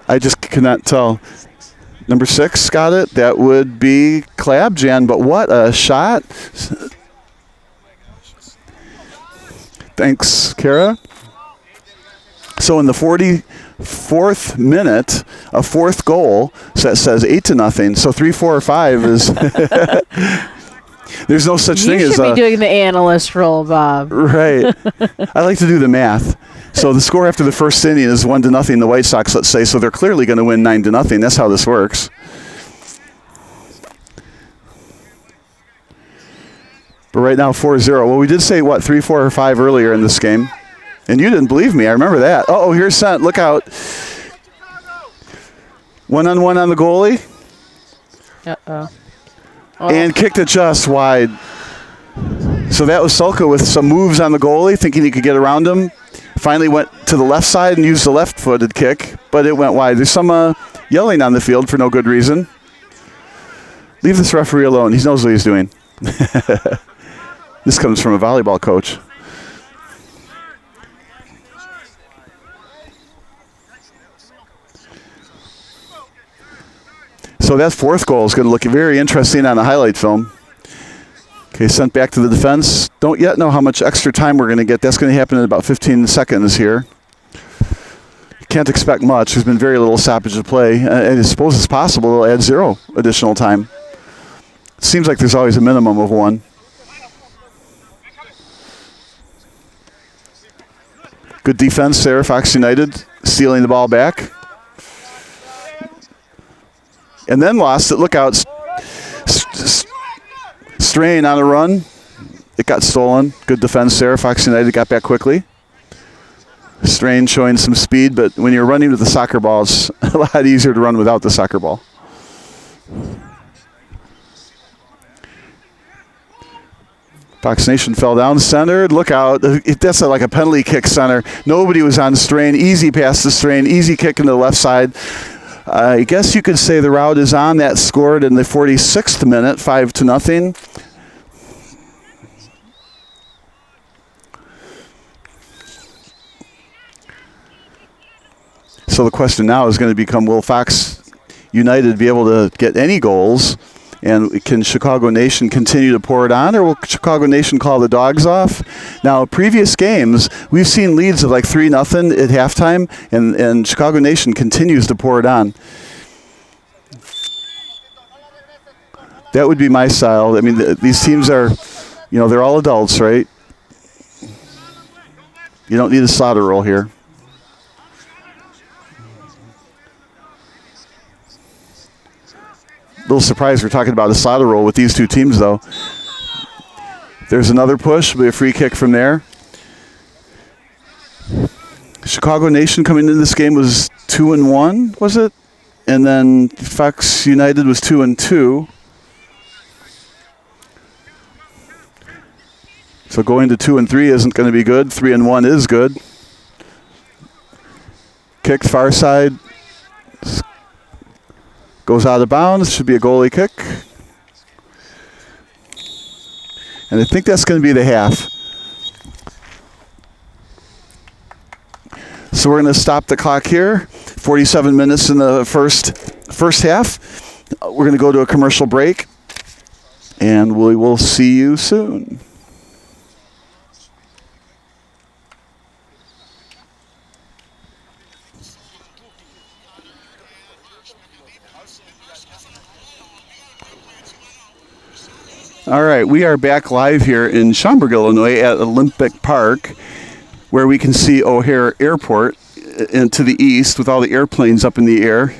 I just cannot tell. Number 6 got it. That would be Clabjan, but what a shot. Thanks, Kara. So in the 44th minute, a 4th goal, so that says 8-0. So 3, 4, or 5 is... There's no such thing as... You should be doing the analyst role, Bob. Right. I like to do the math. So the score after the first inning is 1-0, the White Sox, let's say. So they're clearly going to win 9-0. That's how this works. But right now, 4-0. Well, we did say, 3, 4, or 5 earlier in this game. And you didn't believe me. I remember that. Oh, here's Sent. Look out. 1-on-1 on the goalie. Uh-oh. Oh. And kicked it just wide. So that was Sulka with some moves on the goalie, thinking he could get around him. Finally went to the left side and used the left-footed kick, but it went wide. There's some yelling on the field for no good reason. Leave this referee alone. He knows what he's doing. This comes from a volleyball coach. So that 4th goal is going to look very interesting on the highlight film. Okay, sent back to the defense. Don't yet know how much extra time we're going to get. That's going to happen in about 15 seconds here. Can't expect much. There's been very little stoppage of play. And I suppose it's possible they'll add 0 additional time. It seems like there's always a minimum of 1. Good defense there, Fox United stealing the ball back. And then lost it. Look out. Strain on a run. It got stolen. Good defense there. Fox United got back quickly. Strain showing some speed, but when you're running with the soccer ball, it's a lot easier to run without the soccer ball. Fox Nation fell down centered. Look out. That's like a penalty kick center. Nobody was on Strain. Easy pass to Strain. Easy kick into the left side. I guess you could say the route is on. That scored in the 46th minute, 5-0. So the question now is going to become, will Fox United be able to get any goals? And can Chicago Nation continue to pour it on, or will Chicago Nation call the dogs off? Now, previous games, we've seen leads of like 3-0 at halftime, and Chicago Nation continues to pour it on. That would be my style. I mean, these teams are, they're all adults, right? You don't need a slaughter roll here. A little surprised we're talking about a slaughter roll with these two teams, though. There's another push. Will be a free kick from there. Chicago Nation coming into this game was 2-1, was it? And then Fox United was 2-2. So going to 2-3 isn't going to be good. 3-1 is good. Kicked far side. Goes out of bounds. Should be a goalie kick. And I think that's going to be the half. So we're going to stop the clock here. 47 minutes in the first half. We're going to go to a commercial break. And we will see you soon. All right, we are back live here in Schaumburg, Illinois at Olympic Park, where we can see O'Hare Airport and to the east with all the airplanes up in the air.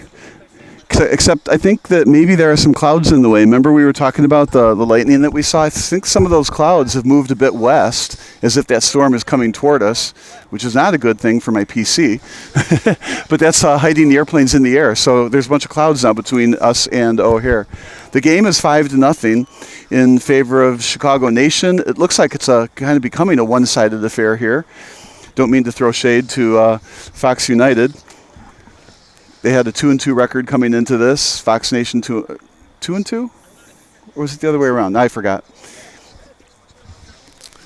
Except I think that maybe there are some clouds in the way. Remember we were talking about the lightning that we saw? I think some of those clouds have moved a bit west, as if that storm is coming toward us, which is not a good thing for my PC. But that's hiding the airplanes in the air. So there's a bunch of clouds now between us and O'Hare. The game is 5-0 in favor of Chicago Nation. It looks like it's kind of becoming a one-sided affair here. Don't mean to throw shade to Fox United. They had a 2-2 record coming into this. Fox Nation 2-2? Or was it the other way around? I forgot.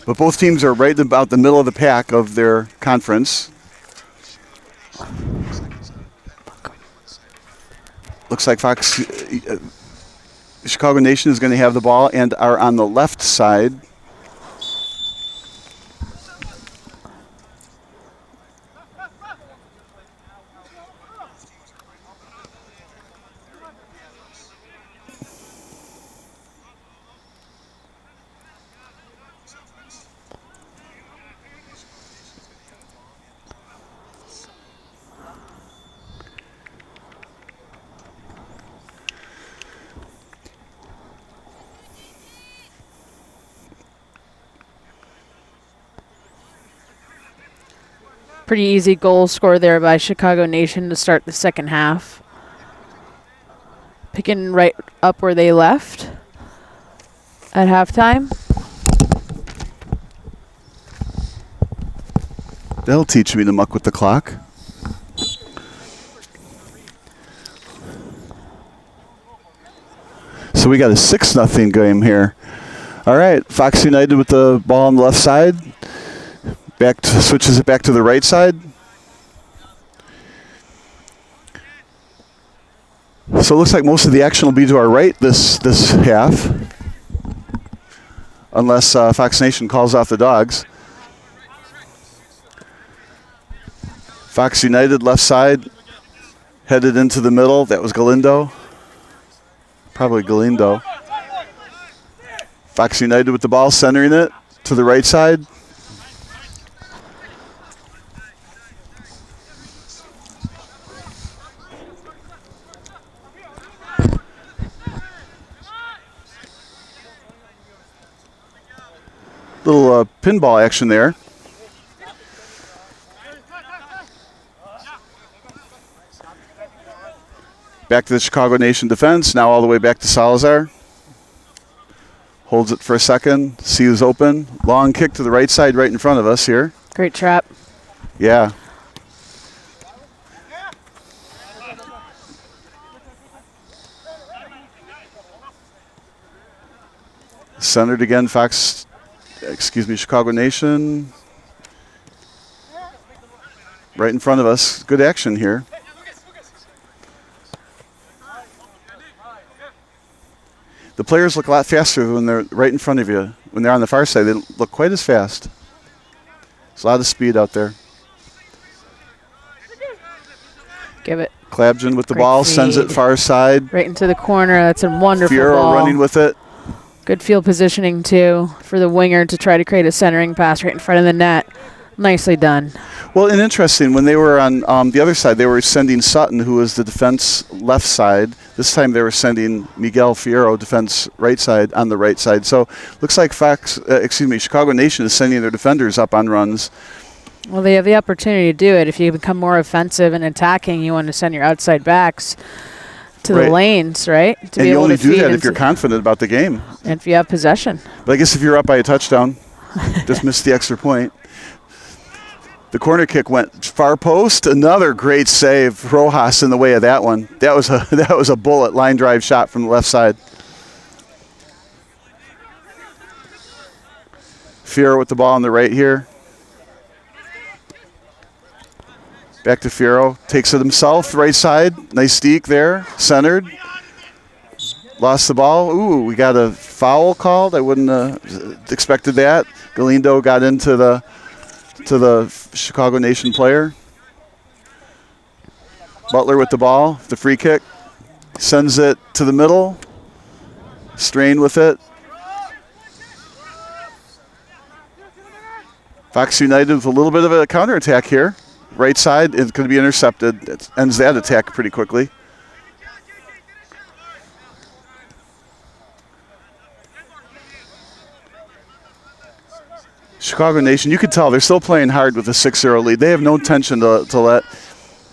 But both teams are right about the middle of the pack of their conference. Looks like Chicago Nation is going to have the ball and are on the left side. Pretty easy goal score there by Chicago Nation to start the second half. Picking right up where they left at halftime. They'll teach me to muck with the clock. So we got a 6-0 game here. All right, Fox United with the ball on the left side. Switches it back to the right side. So it looks like most of the action will be to our right this half. Unless Fox Nation calls off the dogs. Fox United left side. Headed into the middle. That was Galindo. Probably Galindo. Fox United with the ball, centering it to the right side. Little pinball action there. Back to the Chicago Nation defense. Now all the way back to Salazar. Holds it for a second. See who's open. Long kick to the right side right in front of us here. Great trap. Yeah. Centered again, Chicago Nation. Right in front of us. Good action here. The players look a lot faster when they're right in front of you. When they're on the far side, they don't look quite as fast. There's a lot of speed out there. Give it. Klabjan with the Great ball, feed. sends it far side. Right into the corner. That's a wonderful Fierro ball. running with it. Good field positioning, too, for the winger to try to create a centering pass right in front of the net. Nicely done. Well, and interesting, when they were on the other side, they were sending Sutton, who was the defense left side. This time they were sending Miguel Fierro, defense right side, on the right side. So looks like Chicago Nation is sending their defenders up on runs. Well, they have the opportunity to do it. If you become more offensive and attacking, you want to send your outside backs to the lanes, right? And you only do that if you're confident about the game. And if you have possession. But I guess if you're up by a touchdown, just missed the extra point. The corner kick went far post. Another great save. Rojas in the way of that one. That was a bullet line drive shot from the left side. Fierro with the ball on the right here. Back to Fierro. Takes it himself. Right side. Nice deke there. Centered. Lost the ball. Ooh, we got a foul called. I wouldn't have expected that. Galindo got into the Chicago Nation player. Butler with the ball, the free kick. Sends it to the middle. Strain with it. Fox United with a little bit of a counterattack here. Right side, it's going to be intercepted. It ends that attack pretty quickly. Chicago Nation, you could tell they're still playing hard with a 6-0 lead. They have no intention to let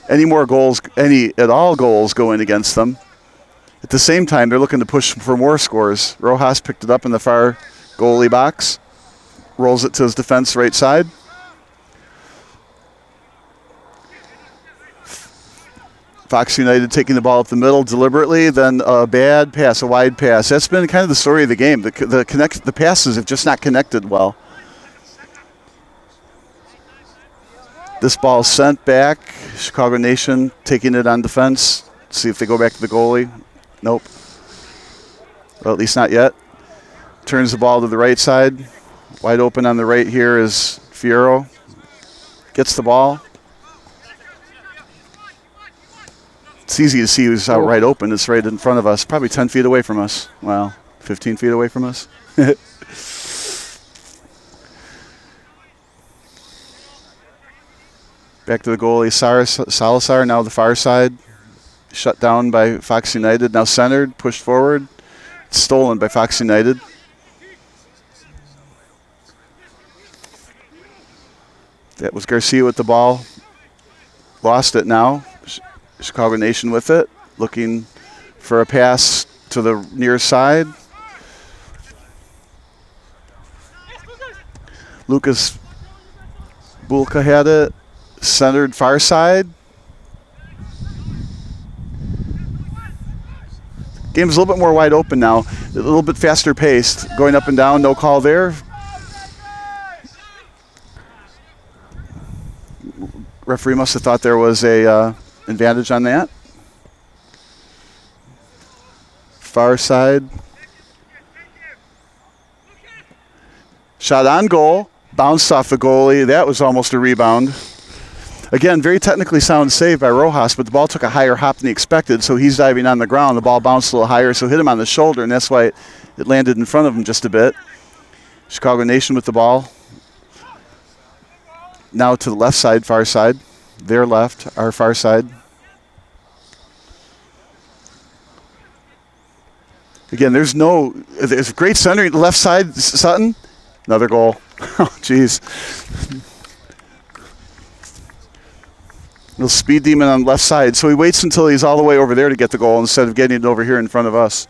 any more goals, any at all goals, go in against them. At the same time, they're looking to push for more scores. Rojas picked it up in the far goalie box, rolls it to his defense right side. Fox United taking the ball up the middle deliberately, then a bad pass, a wide pass. That's been kind of the story of the game. The passes have just not connected well. This ball sent back. Chicago Nation taking it on defense. See if they go back to the goalie. Nope. Well, at least not yet. Turns the ball to the right side. Wide open on the right here is Fierro. Gets the ball. It's easy to see who's out right open. It's right in front of us, probably 10 feet away from us. Wow, 15 feet away from us. Back to the goalie, Salazar, now the far side. Shut down by Fox United, now centered, pushed forward. It's stolen by Fox United. That was Garcia with the ball. Lost it now. Chicago Nation with it, looking for a pass to the near side. Lucas Bulka had it, centered far side. Game's a little bit more wide open now, a little bit faster paced, going up and down, no call there. Referee must have thought there was a advantage on that. Far side. Shot on goal. Bounced off the goalie. That was almost a rebound. Again, very technically sound save by Rojas, but the ball took a higher hop than he expected, so he's diving on the ground. The ball bounced a little higher, so hit him on the shoulder, and that's why it landed in front of him just a bit. Chicago Nation with the ball. Now to the left side, far side. Their left, our far side. Again, there's a great centering left side, Sutton. Another goal. Oh, jeez. Little speed demon on the left side. So he waits until he's all the way over there to get the goal instead of getting it over here in front of us.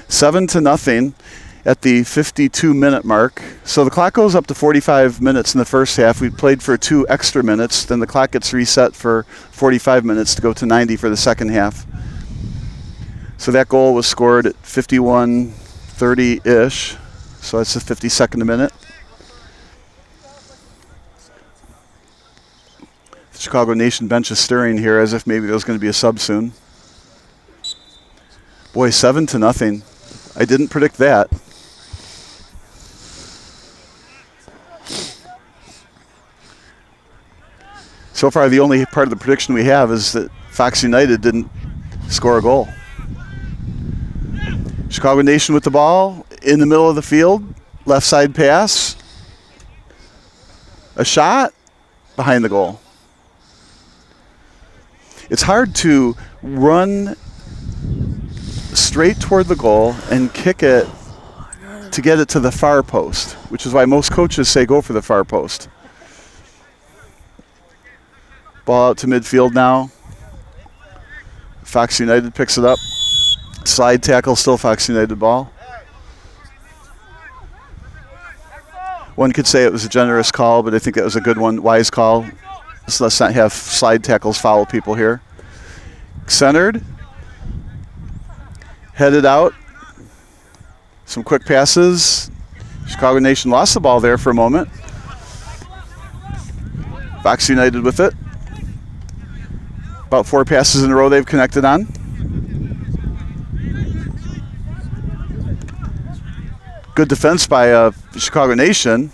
7-0 at the 52-minute mark. So the clock goes up to 45 minutes in the first half. We played for 2 extra minutes. Then the clock gets reset for 45 minutes to go to 90 for the second half. So that goal was scored at 51:30-ish. So that's the 52nd minute. The Chicago Nation bench is stirring here as if maybe there was going to be a sub soon. Boy, 7-0. I didn't predict that. So far, the only part of the prediction we have is that Fox United didn't score a goal. Chicago Nation with the ball in the middle of the field. Left side pass. A shot behind the goal. It's hard to run straight toward the goal and kick it to get it to the far post, which is why most coaches say go for the far post. Ball out to midfield now. Fox United picks it up. Slide tackle, still Fox United ball. One could say it was a generous call, but I think that was a good one, wise call. So let's not have slide tackles foul people here. Centered. Headed out. Some quick passes. Chicago Nation lost the ball there for a moment. Fox United with it. About 4 passes in a row they've connected on. Good defense by Chicago Nation.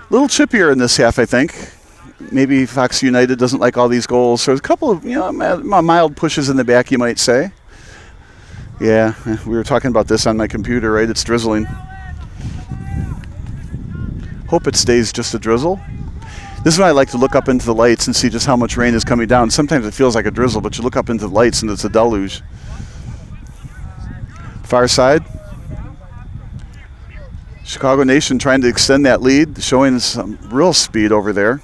A little chippier in this half, I think. Maybe Fox United doesn't like all these goals. So there's a couple of mild pushes in the back, you might say. Yeah, we were talking about this on my computer, right? It's drizzling. Hope it stays just a drizzle. This is why I like to look up into the lights and see just how much rain is coming down. Sometimes it feels like a drizzle, but you look up into the lights and it's a deluge. Far side. Chicago Nation trying to extend that lead, showing some real speed over there.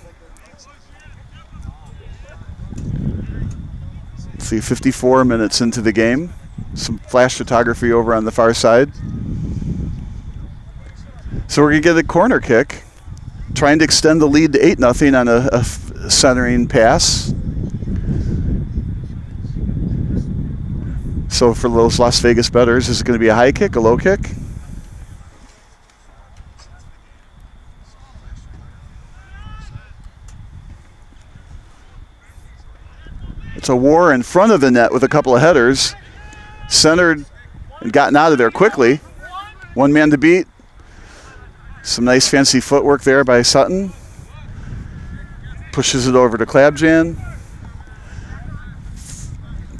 Let's see, 54 minutes into the game. Some flash photography over on the far side. So we're going to get a corner kick, trying to extend the lead to 8-0 on a centering pass. So for those Las Vegas bettors, is it going to be a high kick, a low kick? It's a war in front of the net with a couple of headers. Centered and gotten out of there quickly. One man to beat. Some nice fancy footwork there by Sutton. Pushes it over to Klabjan.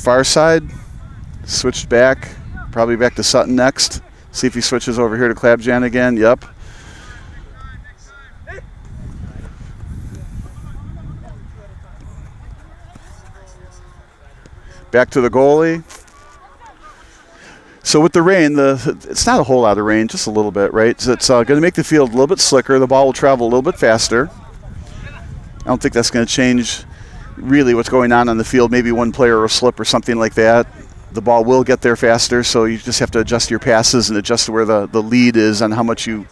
Far side. Switched back. Probably back to Sutton next. See if he switches over here to Klabjan again. Yep. Back to the goalie. So with the rain, it's not a whole lot of rain, just a little bit, right? So it's going to make the field a little bit slicker. The ball will travel a little bit faster. I don't think that's going to change really what's going on the field. Maybe one player will slip or something like that. The ball will get there faster, so you just have to adjust your passes and adjust where the lead is on how much you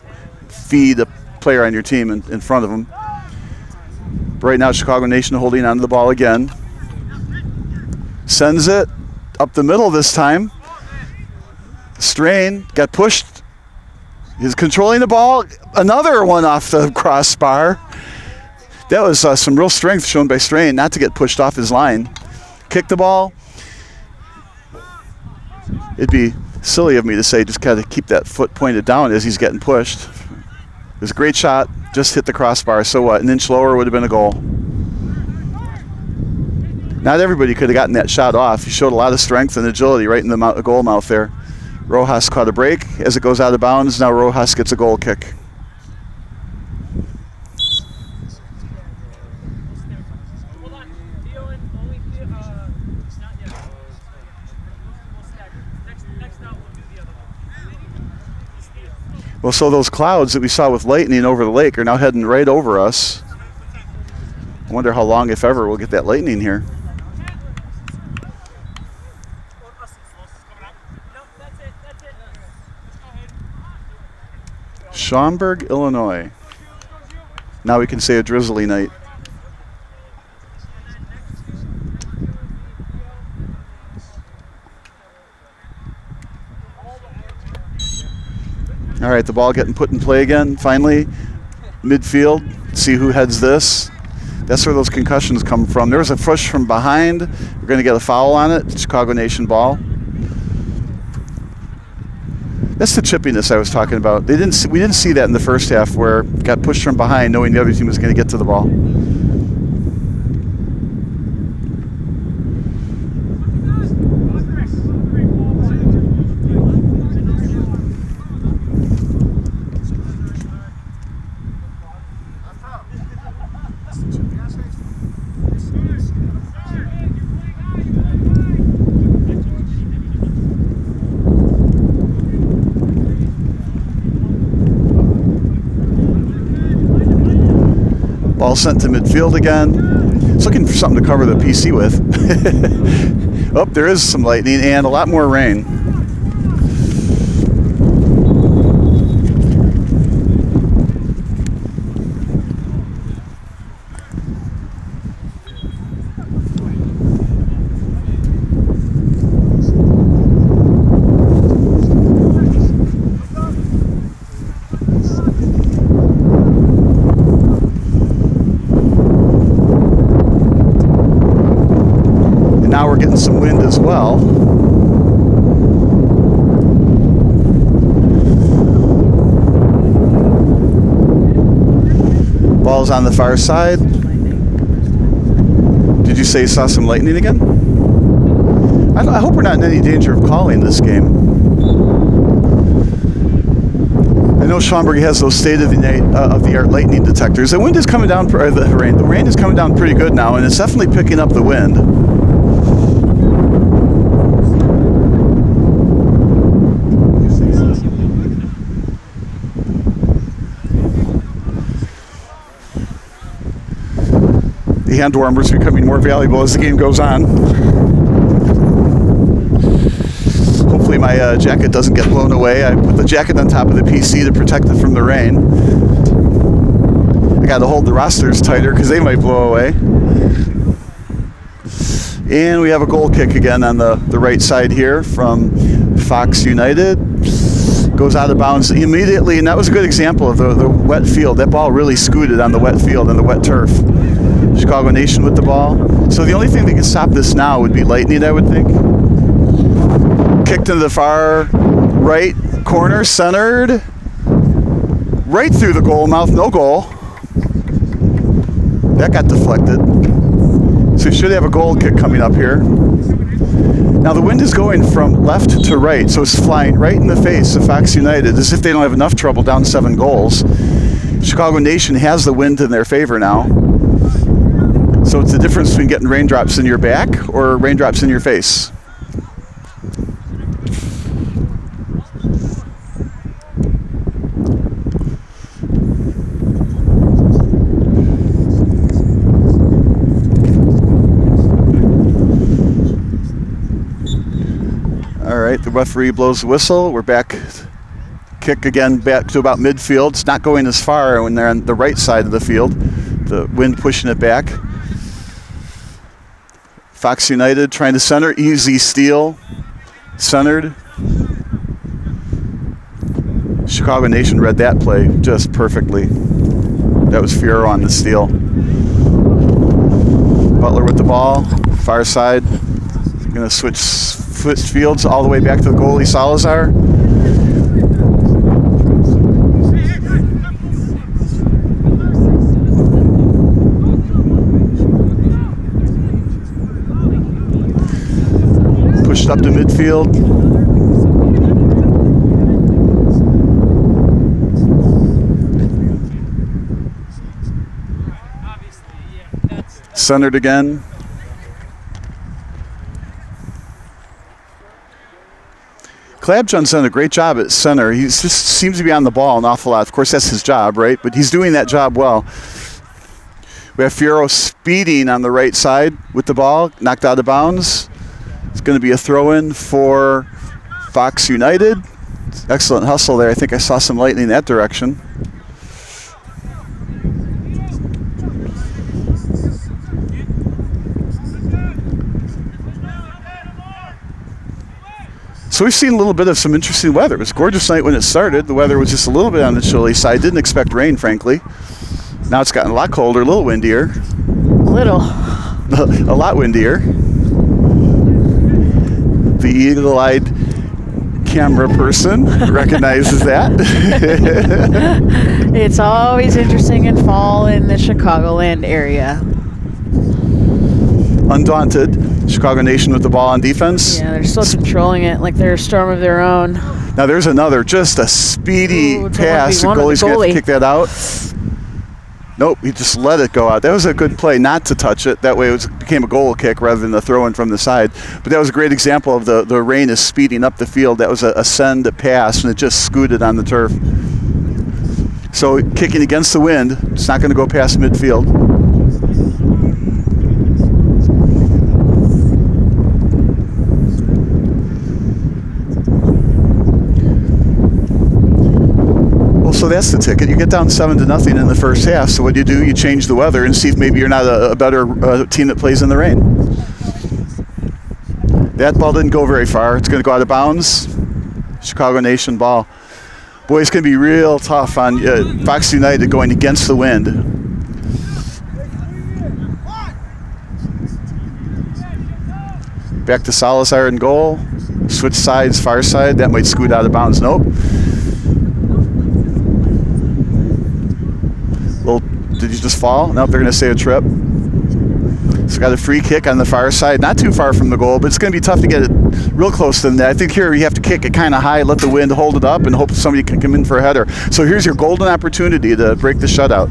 feed a player on your team in front of them. But right now, Chicago Nation holding on to the ball again. Sends it up the middle this time. Strain got pushed. He's controlling the ball. Another one off the crossbar. That was some real strength shown by Strain not to get pushed off his line. Kick the ball. It'd be silly of me to say just kind of keep that foot pointed down as he's getting pushed. It was a great shot. Just hit the crossbar. So what? An inch lower would have been a goal. Not everybody could have gotten that shot off. He showed a lot of strength and agility right in the goal mouth there. Rojas caught a break as it goes out of bounds. Now Rojas gets a goal kick. Well, so those clouds that we saw with lightning over the lake are now heading right over us. I wonder how long, if ever, we'll get that lightning here. Schaumburg, Illinois. Now we can say a drizzly night. All right, the ball getting put in play again, finally. Midfield, see who heads this. That's where those concussions come from. There was a push from behind. We're going to get a foul on it. Chicago Nation ball. That's the chippiness I was talking about. We didn't see that in the first half where it got pushed from behind knowing the other team was going to get to the ball. Ball sent to midfield again. It's looking for something to cover the PC with. Oh, there is some lightning and a lot more rain. Now we're getting some wind as well. Ball's on the far side. Did you say you saw some lightning again? I hope we're not in any danger of calling this game. I know Schaumburg has those state-of-the-art lightning detectors. The wind is coming down, or the rain is coming down pretty good now, and it's definitely picking up the wind. The hand warmers are becoming more valuable as the game goes on. Hopefully my jacket doesn't get blown away. I put the jacket on top of the PC to protect it from the rain. I got to hold the rosters tighter because they might blow away. And we have a goal kick again on the right side here from Fox United. Goes out of bounds immediately, and that was a good example of the wet field. That ball really scooted on the wet field and the wet turf. Chicago Nation with the ball. So the only thing that can stop this now would be lightning, I would think. Kicked into the far right corner, centered. Right through the goal mouth, no goal. That got deflected. So we should have a goal kick coming up here. Now the wind is going from left to right, so it's flying right in the face of Fox United as if they don't have enough trouble down 7 goals. Chicago Nation has the wind in their favor now. So it's the difference between getting raindrops in your back or raindrops in your face. All right, the referee blows the whistle. We're back. Kick again back to about midfield. It's not going as far when they're on the right side of the field. The wind pushing it back. Fox United trying to center. Easy steal. Centered. Chicago Nation read that play just perfectly. That was Fiero on the steal. Butler with the ball. Far side. Going to switch fields all the way back to the goalie Salazar. Pushed up to midfield. Centered again. Klabjon's done a great job at center. He just seems to be on the ball an awful lot. Of course, that's his job, right? But he's doing that job well. We have Fiero speeding on the right side with the ball, knocked out of bounds. It's going to be a throw-in for Fox United. Excellent hustle there. I think I saw some lightning in that direction. So we've seen a little bit of some interesting weather. It was a gorgeous night when it started. The weather was just a little bit on the chilly side. Didn't expect rain, frankly. Now it's gotten a lot colder, a little windier. Little. A lot windier. The eagle-eyed camera person recognizes that. It's always interesting in fall in the Chicagoland area. Undaunted. Chicago Nation with the ball on defense. Yeah, they're still controlling it like they're a storm of their own. Now there's another, just a speedy pass. The goalie's going to have to kick that out. Nope, he just let it go out. That was a good play not to touch it. That way it became a goal kick rather than the throw-in from the side. But that was a great example of the rain is speeding up the field. That was a send, a pass, and it just scooted on the turf. So kicking against the wind, it's not going to go past midfield. So that's the ticket. You get down 7-0 in the first half. So what do? You change the weather and see if maybe you're not a better team that plays in the rain. That ball didn't go very far. It's going to go out of bounds. Chicago Nation ball. Boy, it's going to be real tough on Fox United going against the wind. Back to Salazar in goal. Switch sides, far side. That might scoot out of bounds. Nope. Did you just fall? Nope, they're going to say a trip. So got a free kick on the far side, not too far from the goal, but it's going to be tough to get it real close to the net. I think here you have to kick it kind of high, let the wind hold it up, and hope somebody can come in for a header. So here's your golden opportunity to break the shutout.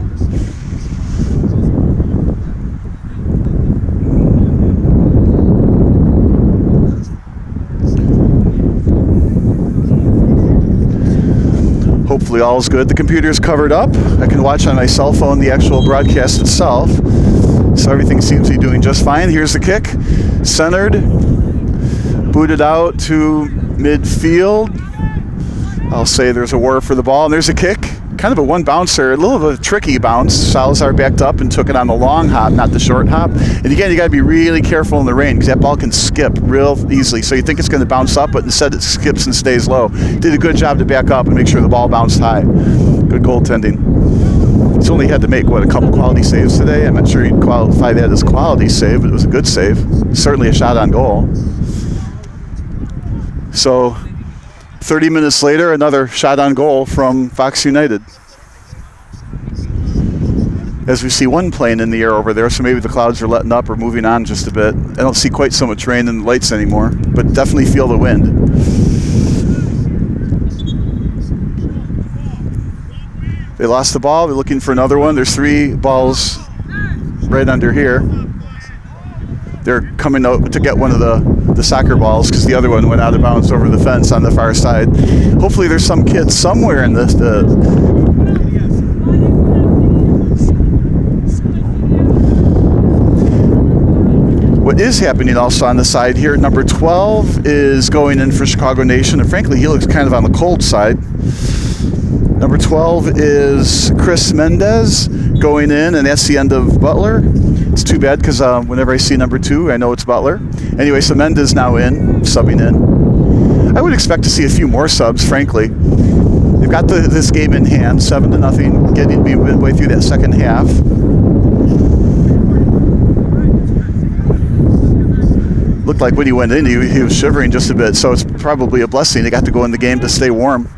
Hopefully all is good. The computer is covered up. I can watch on my cell phone the actual broadcast itself. So everything seems to be doing just fine. Here's the kick. Centered. Booted out to midfield. I'll say there's a war for the ball. And there's a kick. Kind of a one bouncer, a little of a tricky bounce. Salazar backed up and took it on the long hop, not the short hop. And again, you got to be really careful in the rain because that ball can skip real easily. So you think it's going to bounce up, but instead it skips and stays low. Did a good job to back up and make sure the ball bounced high. Good goaltending. He's only had to make, a couple quality saves today. I'm not sure you'd qualify that as a quality save, but it was a good save. Certainly a shot on goal. So 30 minutes later, another shot on goal from Fox United. As we see one plane in the air over there, so maybe the clouds are letting up or moving on just a bit. I don't see quite so much rain in the lights anymore, but definitely feel the wind. They lost the ball. They're looking for another one. There's 3 balls right under here. They're coming out to get one of the soccer balls because the other one went out of bounds over the fence on the far side. Hopefully there's some kid somewhere in this. What is happening also on the side here, number 12 is going in for Chicago Nation, and frankly he looks kind of on the cold side. Number 12 is Chris Mendez going in, and that's the end of Butler. It's too bad because whenever I see number 2, I know it's Butler. Anyway, so Mendez now in, subbing in. I would expect to see a few more subs, frankly. They've got this game in hand, 7-0, getting midway through that second half. Looked like when he went in, he was shivering just a bit, so it's probably a blessing. He got to go in the game to stay warm.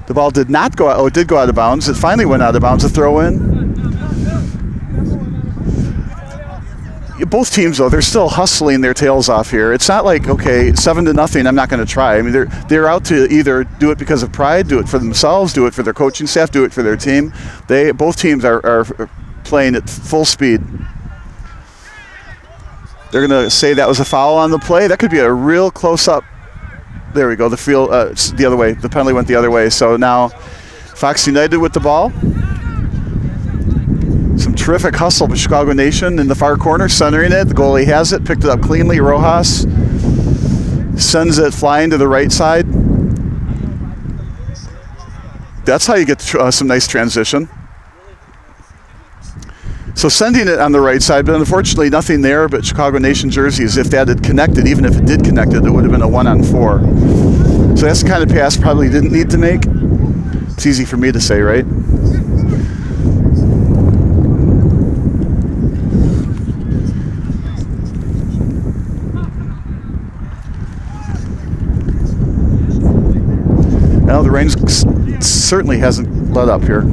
The ball did not go out. Oh, it did go out of bounds. It finally went out of bounds. A throw in. Both teams, though, they're still hustling their tails off here. It's not like, okay, 7-0, I'm not going to try. I mean, they're out to either do it because of pride, do it for themselves, do it for their coaching staff, do it for their team. Both teams are playing at full speed. They're going to say that was a foul on the play. That could be a real close-up. There we go. The field, the other way. The penalty went the other way. So now Fox United with the ball. Some terrific hustle by Chicago Nation in the far corner, centering it. The goalie has it, picked it up cleanly. Rojas sends it flying to the right side. That's how you get some nice transition. So sending it on the right side, but unfortunately nothing there but Chicago Nation jerseys. If that had connected, even if it did connect it, it would have been a 1-on-4. So that's the kind of pass probably didn't need to make. It's easy for me to say, right? Now the rain certainly hasn't let up here.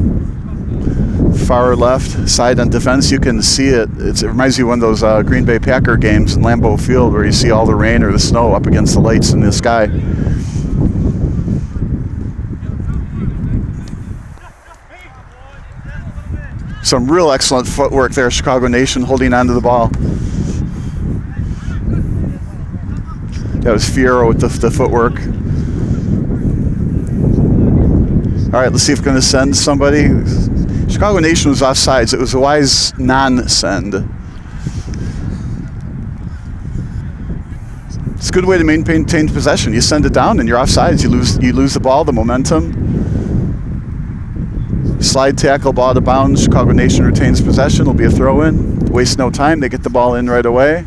Far left side on defense, you can see it. It reminds you of one of those Green Bay Packer games in Lambeau Field where you see all the rain or the snow up against the lights in the sky. Some real excellent footwork there, Chicago Nation holding on to the ball. That was Fierro with the footwork. All right, let's see if we're going to send somebody. Chicago Nation was offsides. It was a wise non-send. It's a good way to maintain possession. You send it down and you're offsides. You lose the ball, the momentum. Slide tackle, ball out of bounds. Chicago Nation retains possession. It'll be a throw-in. Waste no time. They get the ball in right away.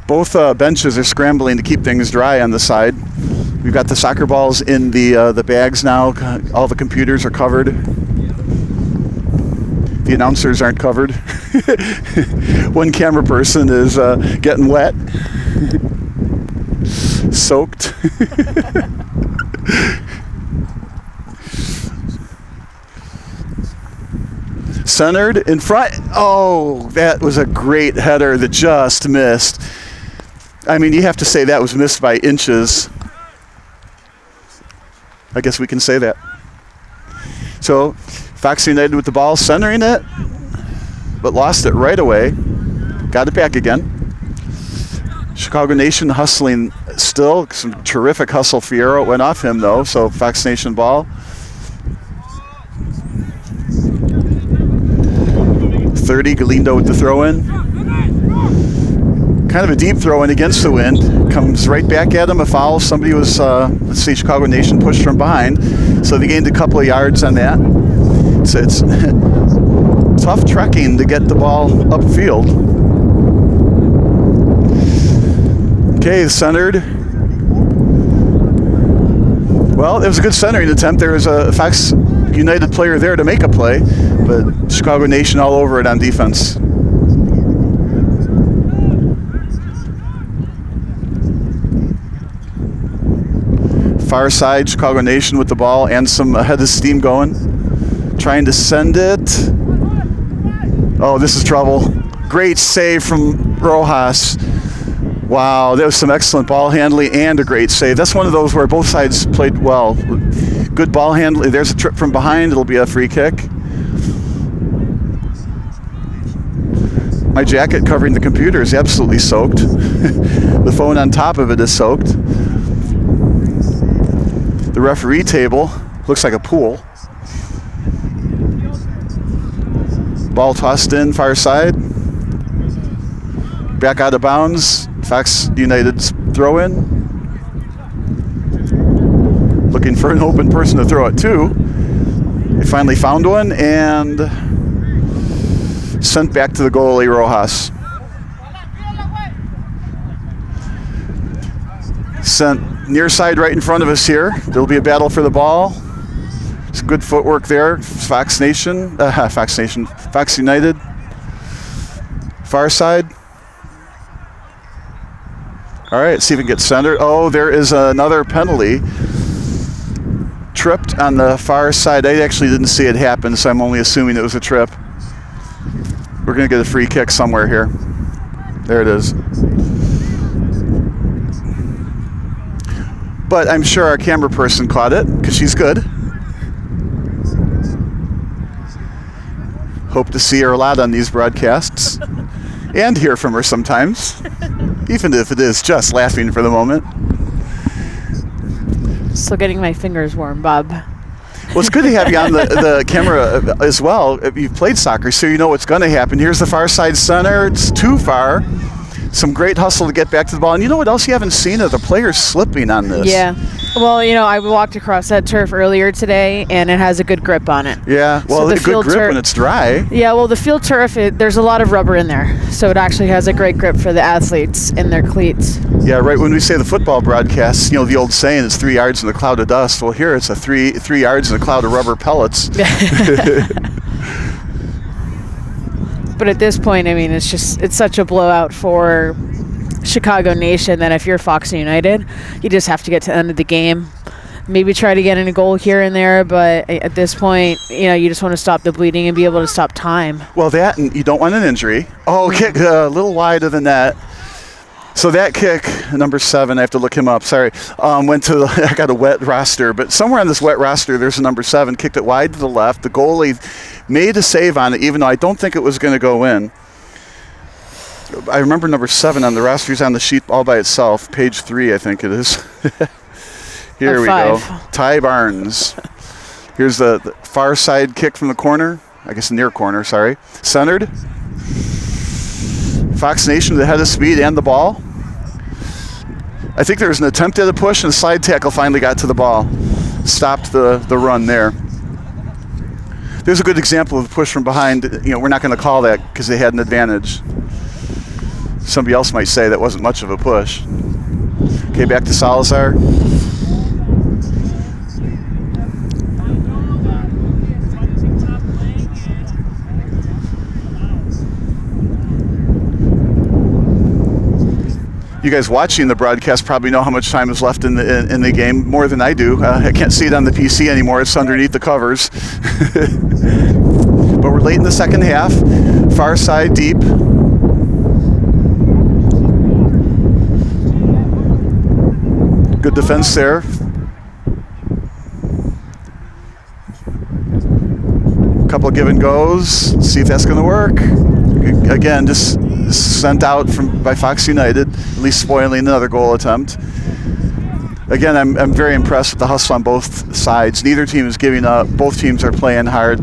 Both benches are scrambling to keep things dry on the side. We've got the soccer balls in the bags now. All the computers are covered. The announcers aren't covered. One camera person is getting wet, soaked. Centered in front. Oh, that was a great header that just missed. I mean, you have to say that was missed by inches. I guess we can say that. So, Fox United with the ball, centering it, but lost it right away. Got it back again. Chicago Nation hustling still. Some terrific hustle. Fierro went off him, though, so Fox Nation ball. 30, Galindo with the throw-in. Kind of a deep throw-in against the wind. Comes right back at him. A foul. Somebody was, let's see, Chicago Nation pushed from behind. So they gained a couple of yards on that. So it's tough trekking to get the ball upfield. Okay, centered. Well, it was a good centering attempt. There was a Fox United player there to make a play, but Chicago Nation all over it on defense. Far side, Chicago Nation with the ball and some head of steam going. Trying to send it. Oh, this is trouble. Great save from Rojas. Wow, that was some excellent ball handling and a great save. That's one of those where both sides played well. Good ball handling. There's a trip from behind. It'll be a free kick. My jacket covering the computer is absolutely soaked. The phone on top of it is soaked. The referee table looks like a pool. Ball tossed in, far side. Back out of bounds. Fox United's throw in. Looking for an open person to throw it to. They finally found one and sent back to the goalie, Rojas. Sent near side right in front of us here. There'll be a battle for the ball. Some good footwork there. Fox United. Far side. All right, see if we can get centered. Oh, there is another penalty. Tripped on the far side. I actually didn't see it happen, so I'm only assuming it was a trip. We're going to get a free kick somewhere here. There it is. But I'm sure our camera person caught it, because she's good. Hope to see her a lot on these broadcasts. And hear from her sometimes. Even if it is just laughing for the moment. Still getting my fingers warm, Bob. Well, it's good to have you on the camera as well. You've played soccer, so you know what's going to happen. Here's the far side center. It's too far. Some great hustle to get back to the ball. And you know what else you haven't seen? Are the players slipping on this. Yeah. Well, you know, I walked across that turf earlier today, and it has a good grip on it. Yeah. Well, so a good grip when it's dry. Yeah, well, the field turf, there's a lot of rubber in there. So it actually has a great grip for the athletes in their cleats. Yeah, right. When we say the football broadcast, you know, the old saying is 3 yards in a cloud of dust. Well, here it's a three yards in a cloud of rubber pellets. But at this point, I mean, it's such a blowout for Chicago Nation that if you're Fox United, you just have to get to the end of the game. Maybe try to get in a goal here and there, but at this point, you know, you just want to stop the bleeding and be able to stop time. Well, that, and you don't want an injury. Oh, kick a little wide of the net. So that kick, number 7, I have to look him up, sorry, went to, I got a wet roster, but somewhere on this wet roster, there's a number 7, kicked it wide to the left. The goalie made a save on it, even though I don't think it was going to go in. I remember number 7 on the roster. He's on the sheet all by itself, page 3, I think it is. Here we go. Ty Barnes. Here's the far side kick from the corner, I guess near corner, sorry. Centered. Fox Nation with the head of speed and the ball. I think there was an attempt at a push, and a slide tackle finally got to the ball. Stopped the run there. There's a good example of a push from behind. You know, we're not going to call that because they had an advantage. Somebody else might say that wasn't much of a push. Okay, back to Salazar. You guys watching the broadcast probably know how much time is left in the game, more than I do. I can't see it on the PC anymore. It's underneath the covers. But we're late in the second half. Far side deep. Good defense there. Couple of give and goes. Let's see if that's going to work. Again, just sent out by Fox United, at least spoiling another goal attempt. Again, I'm very impressed with the hustle on both sides. Neither team is giving up. Both teams are playing hard.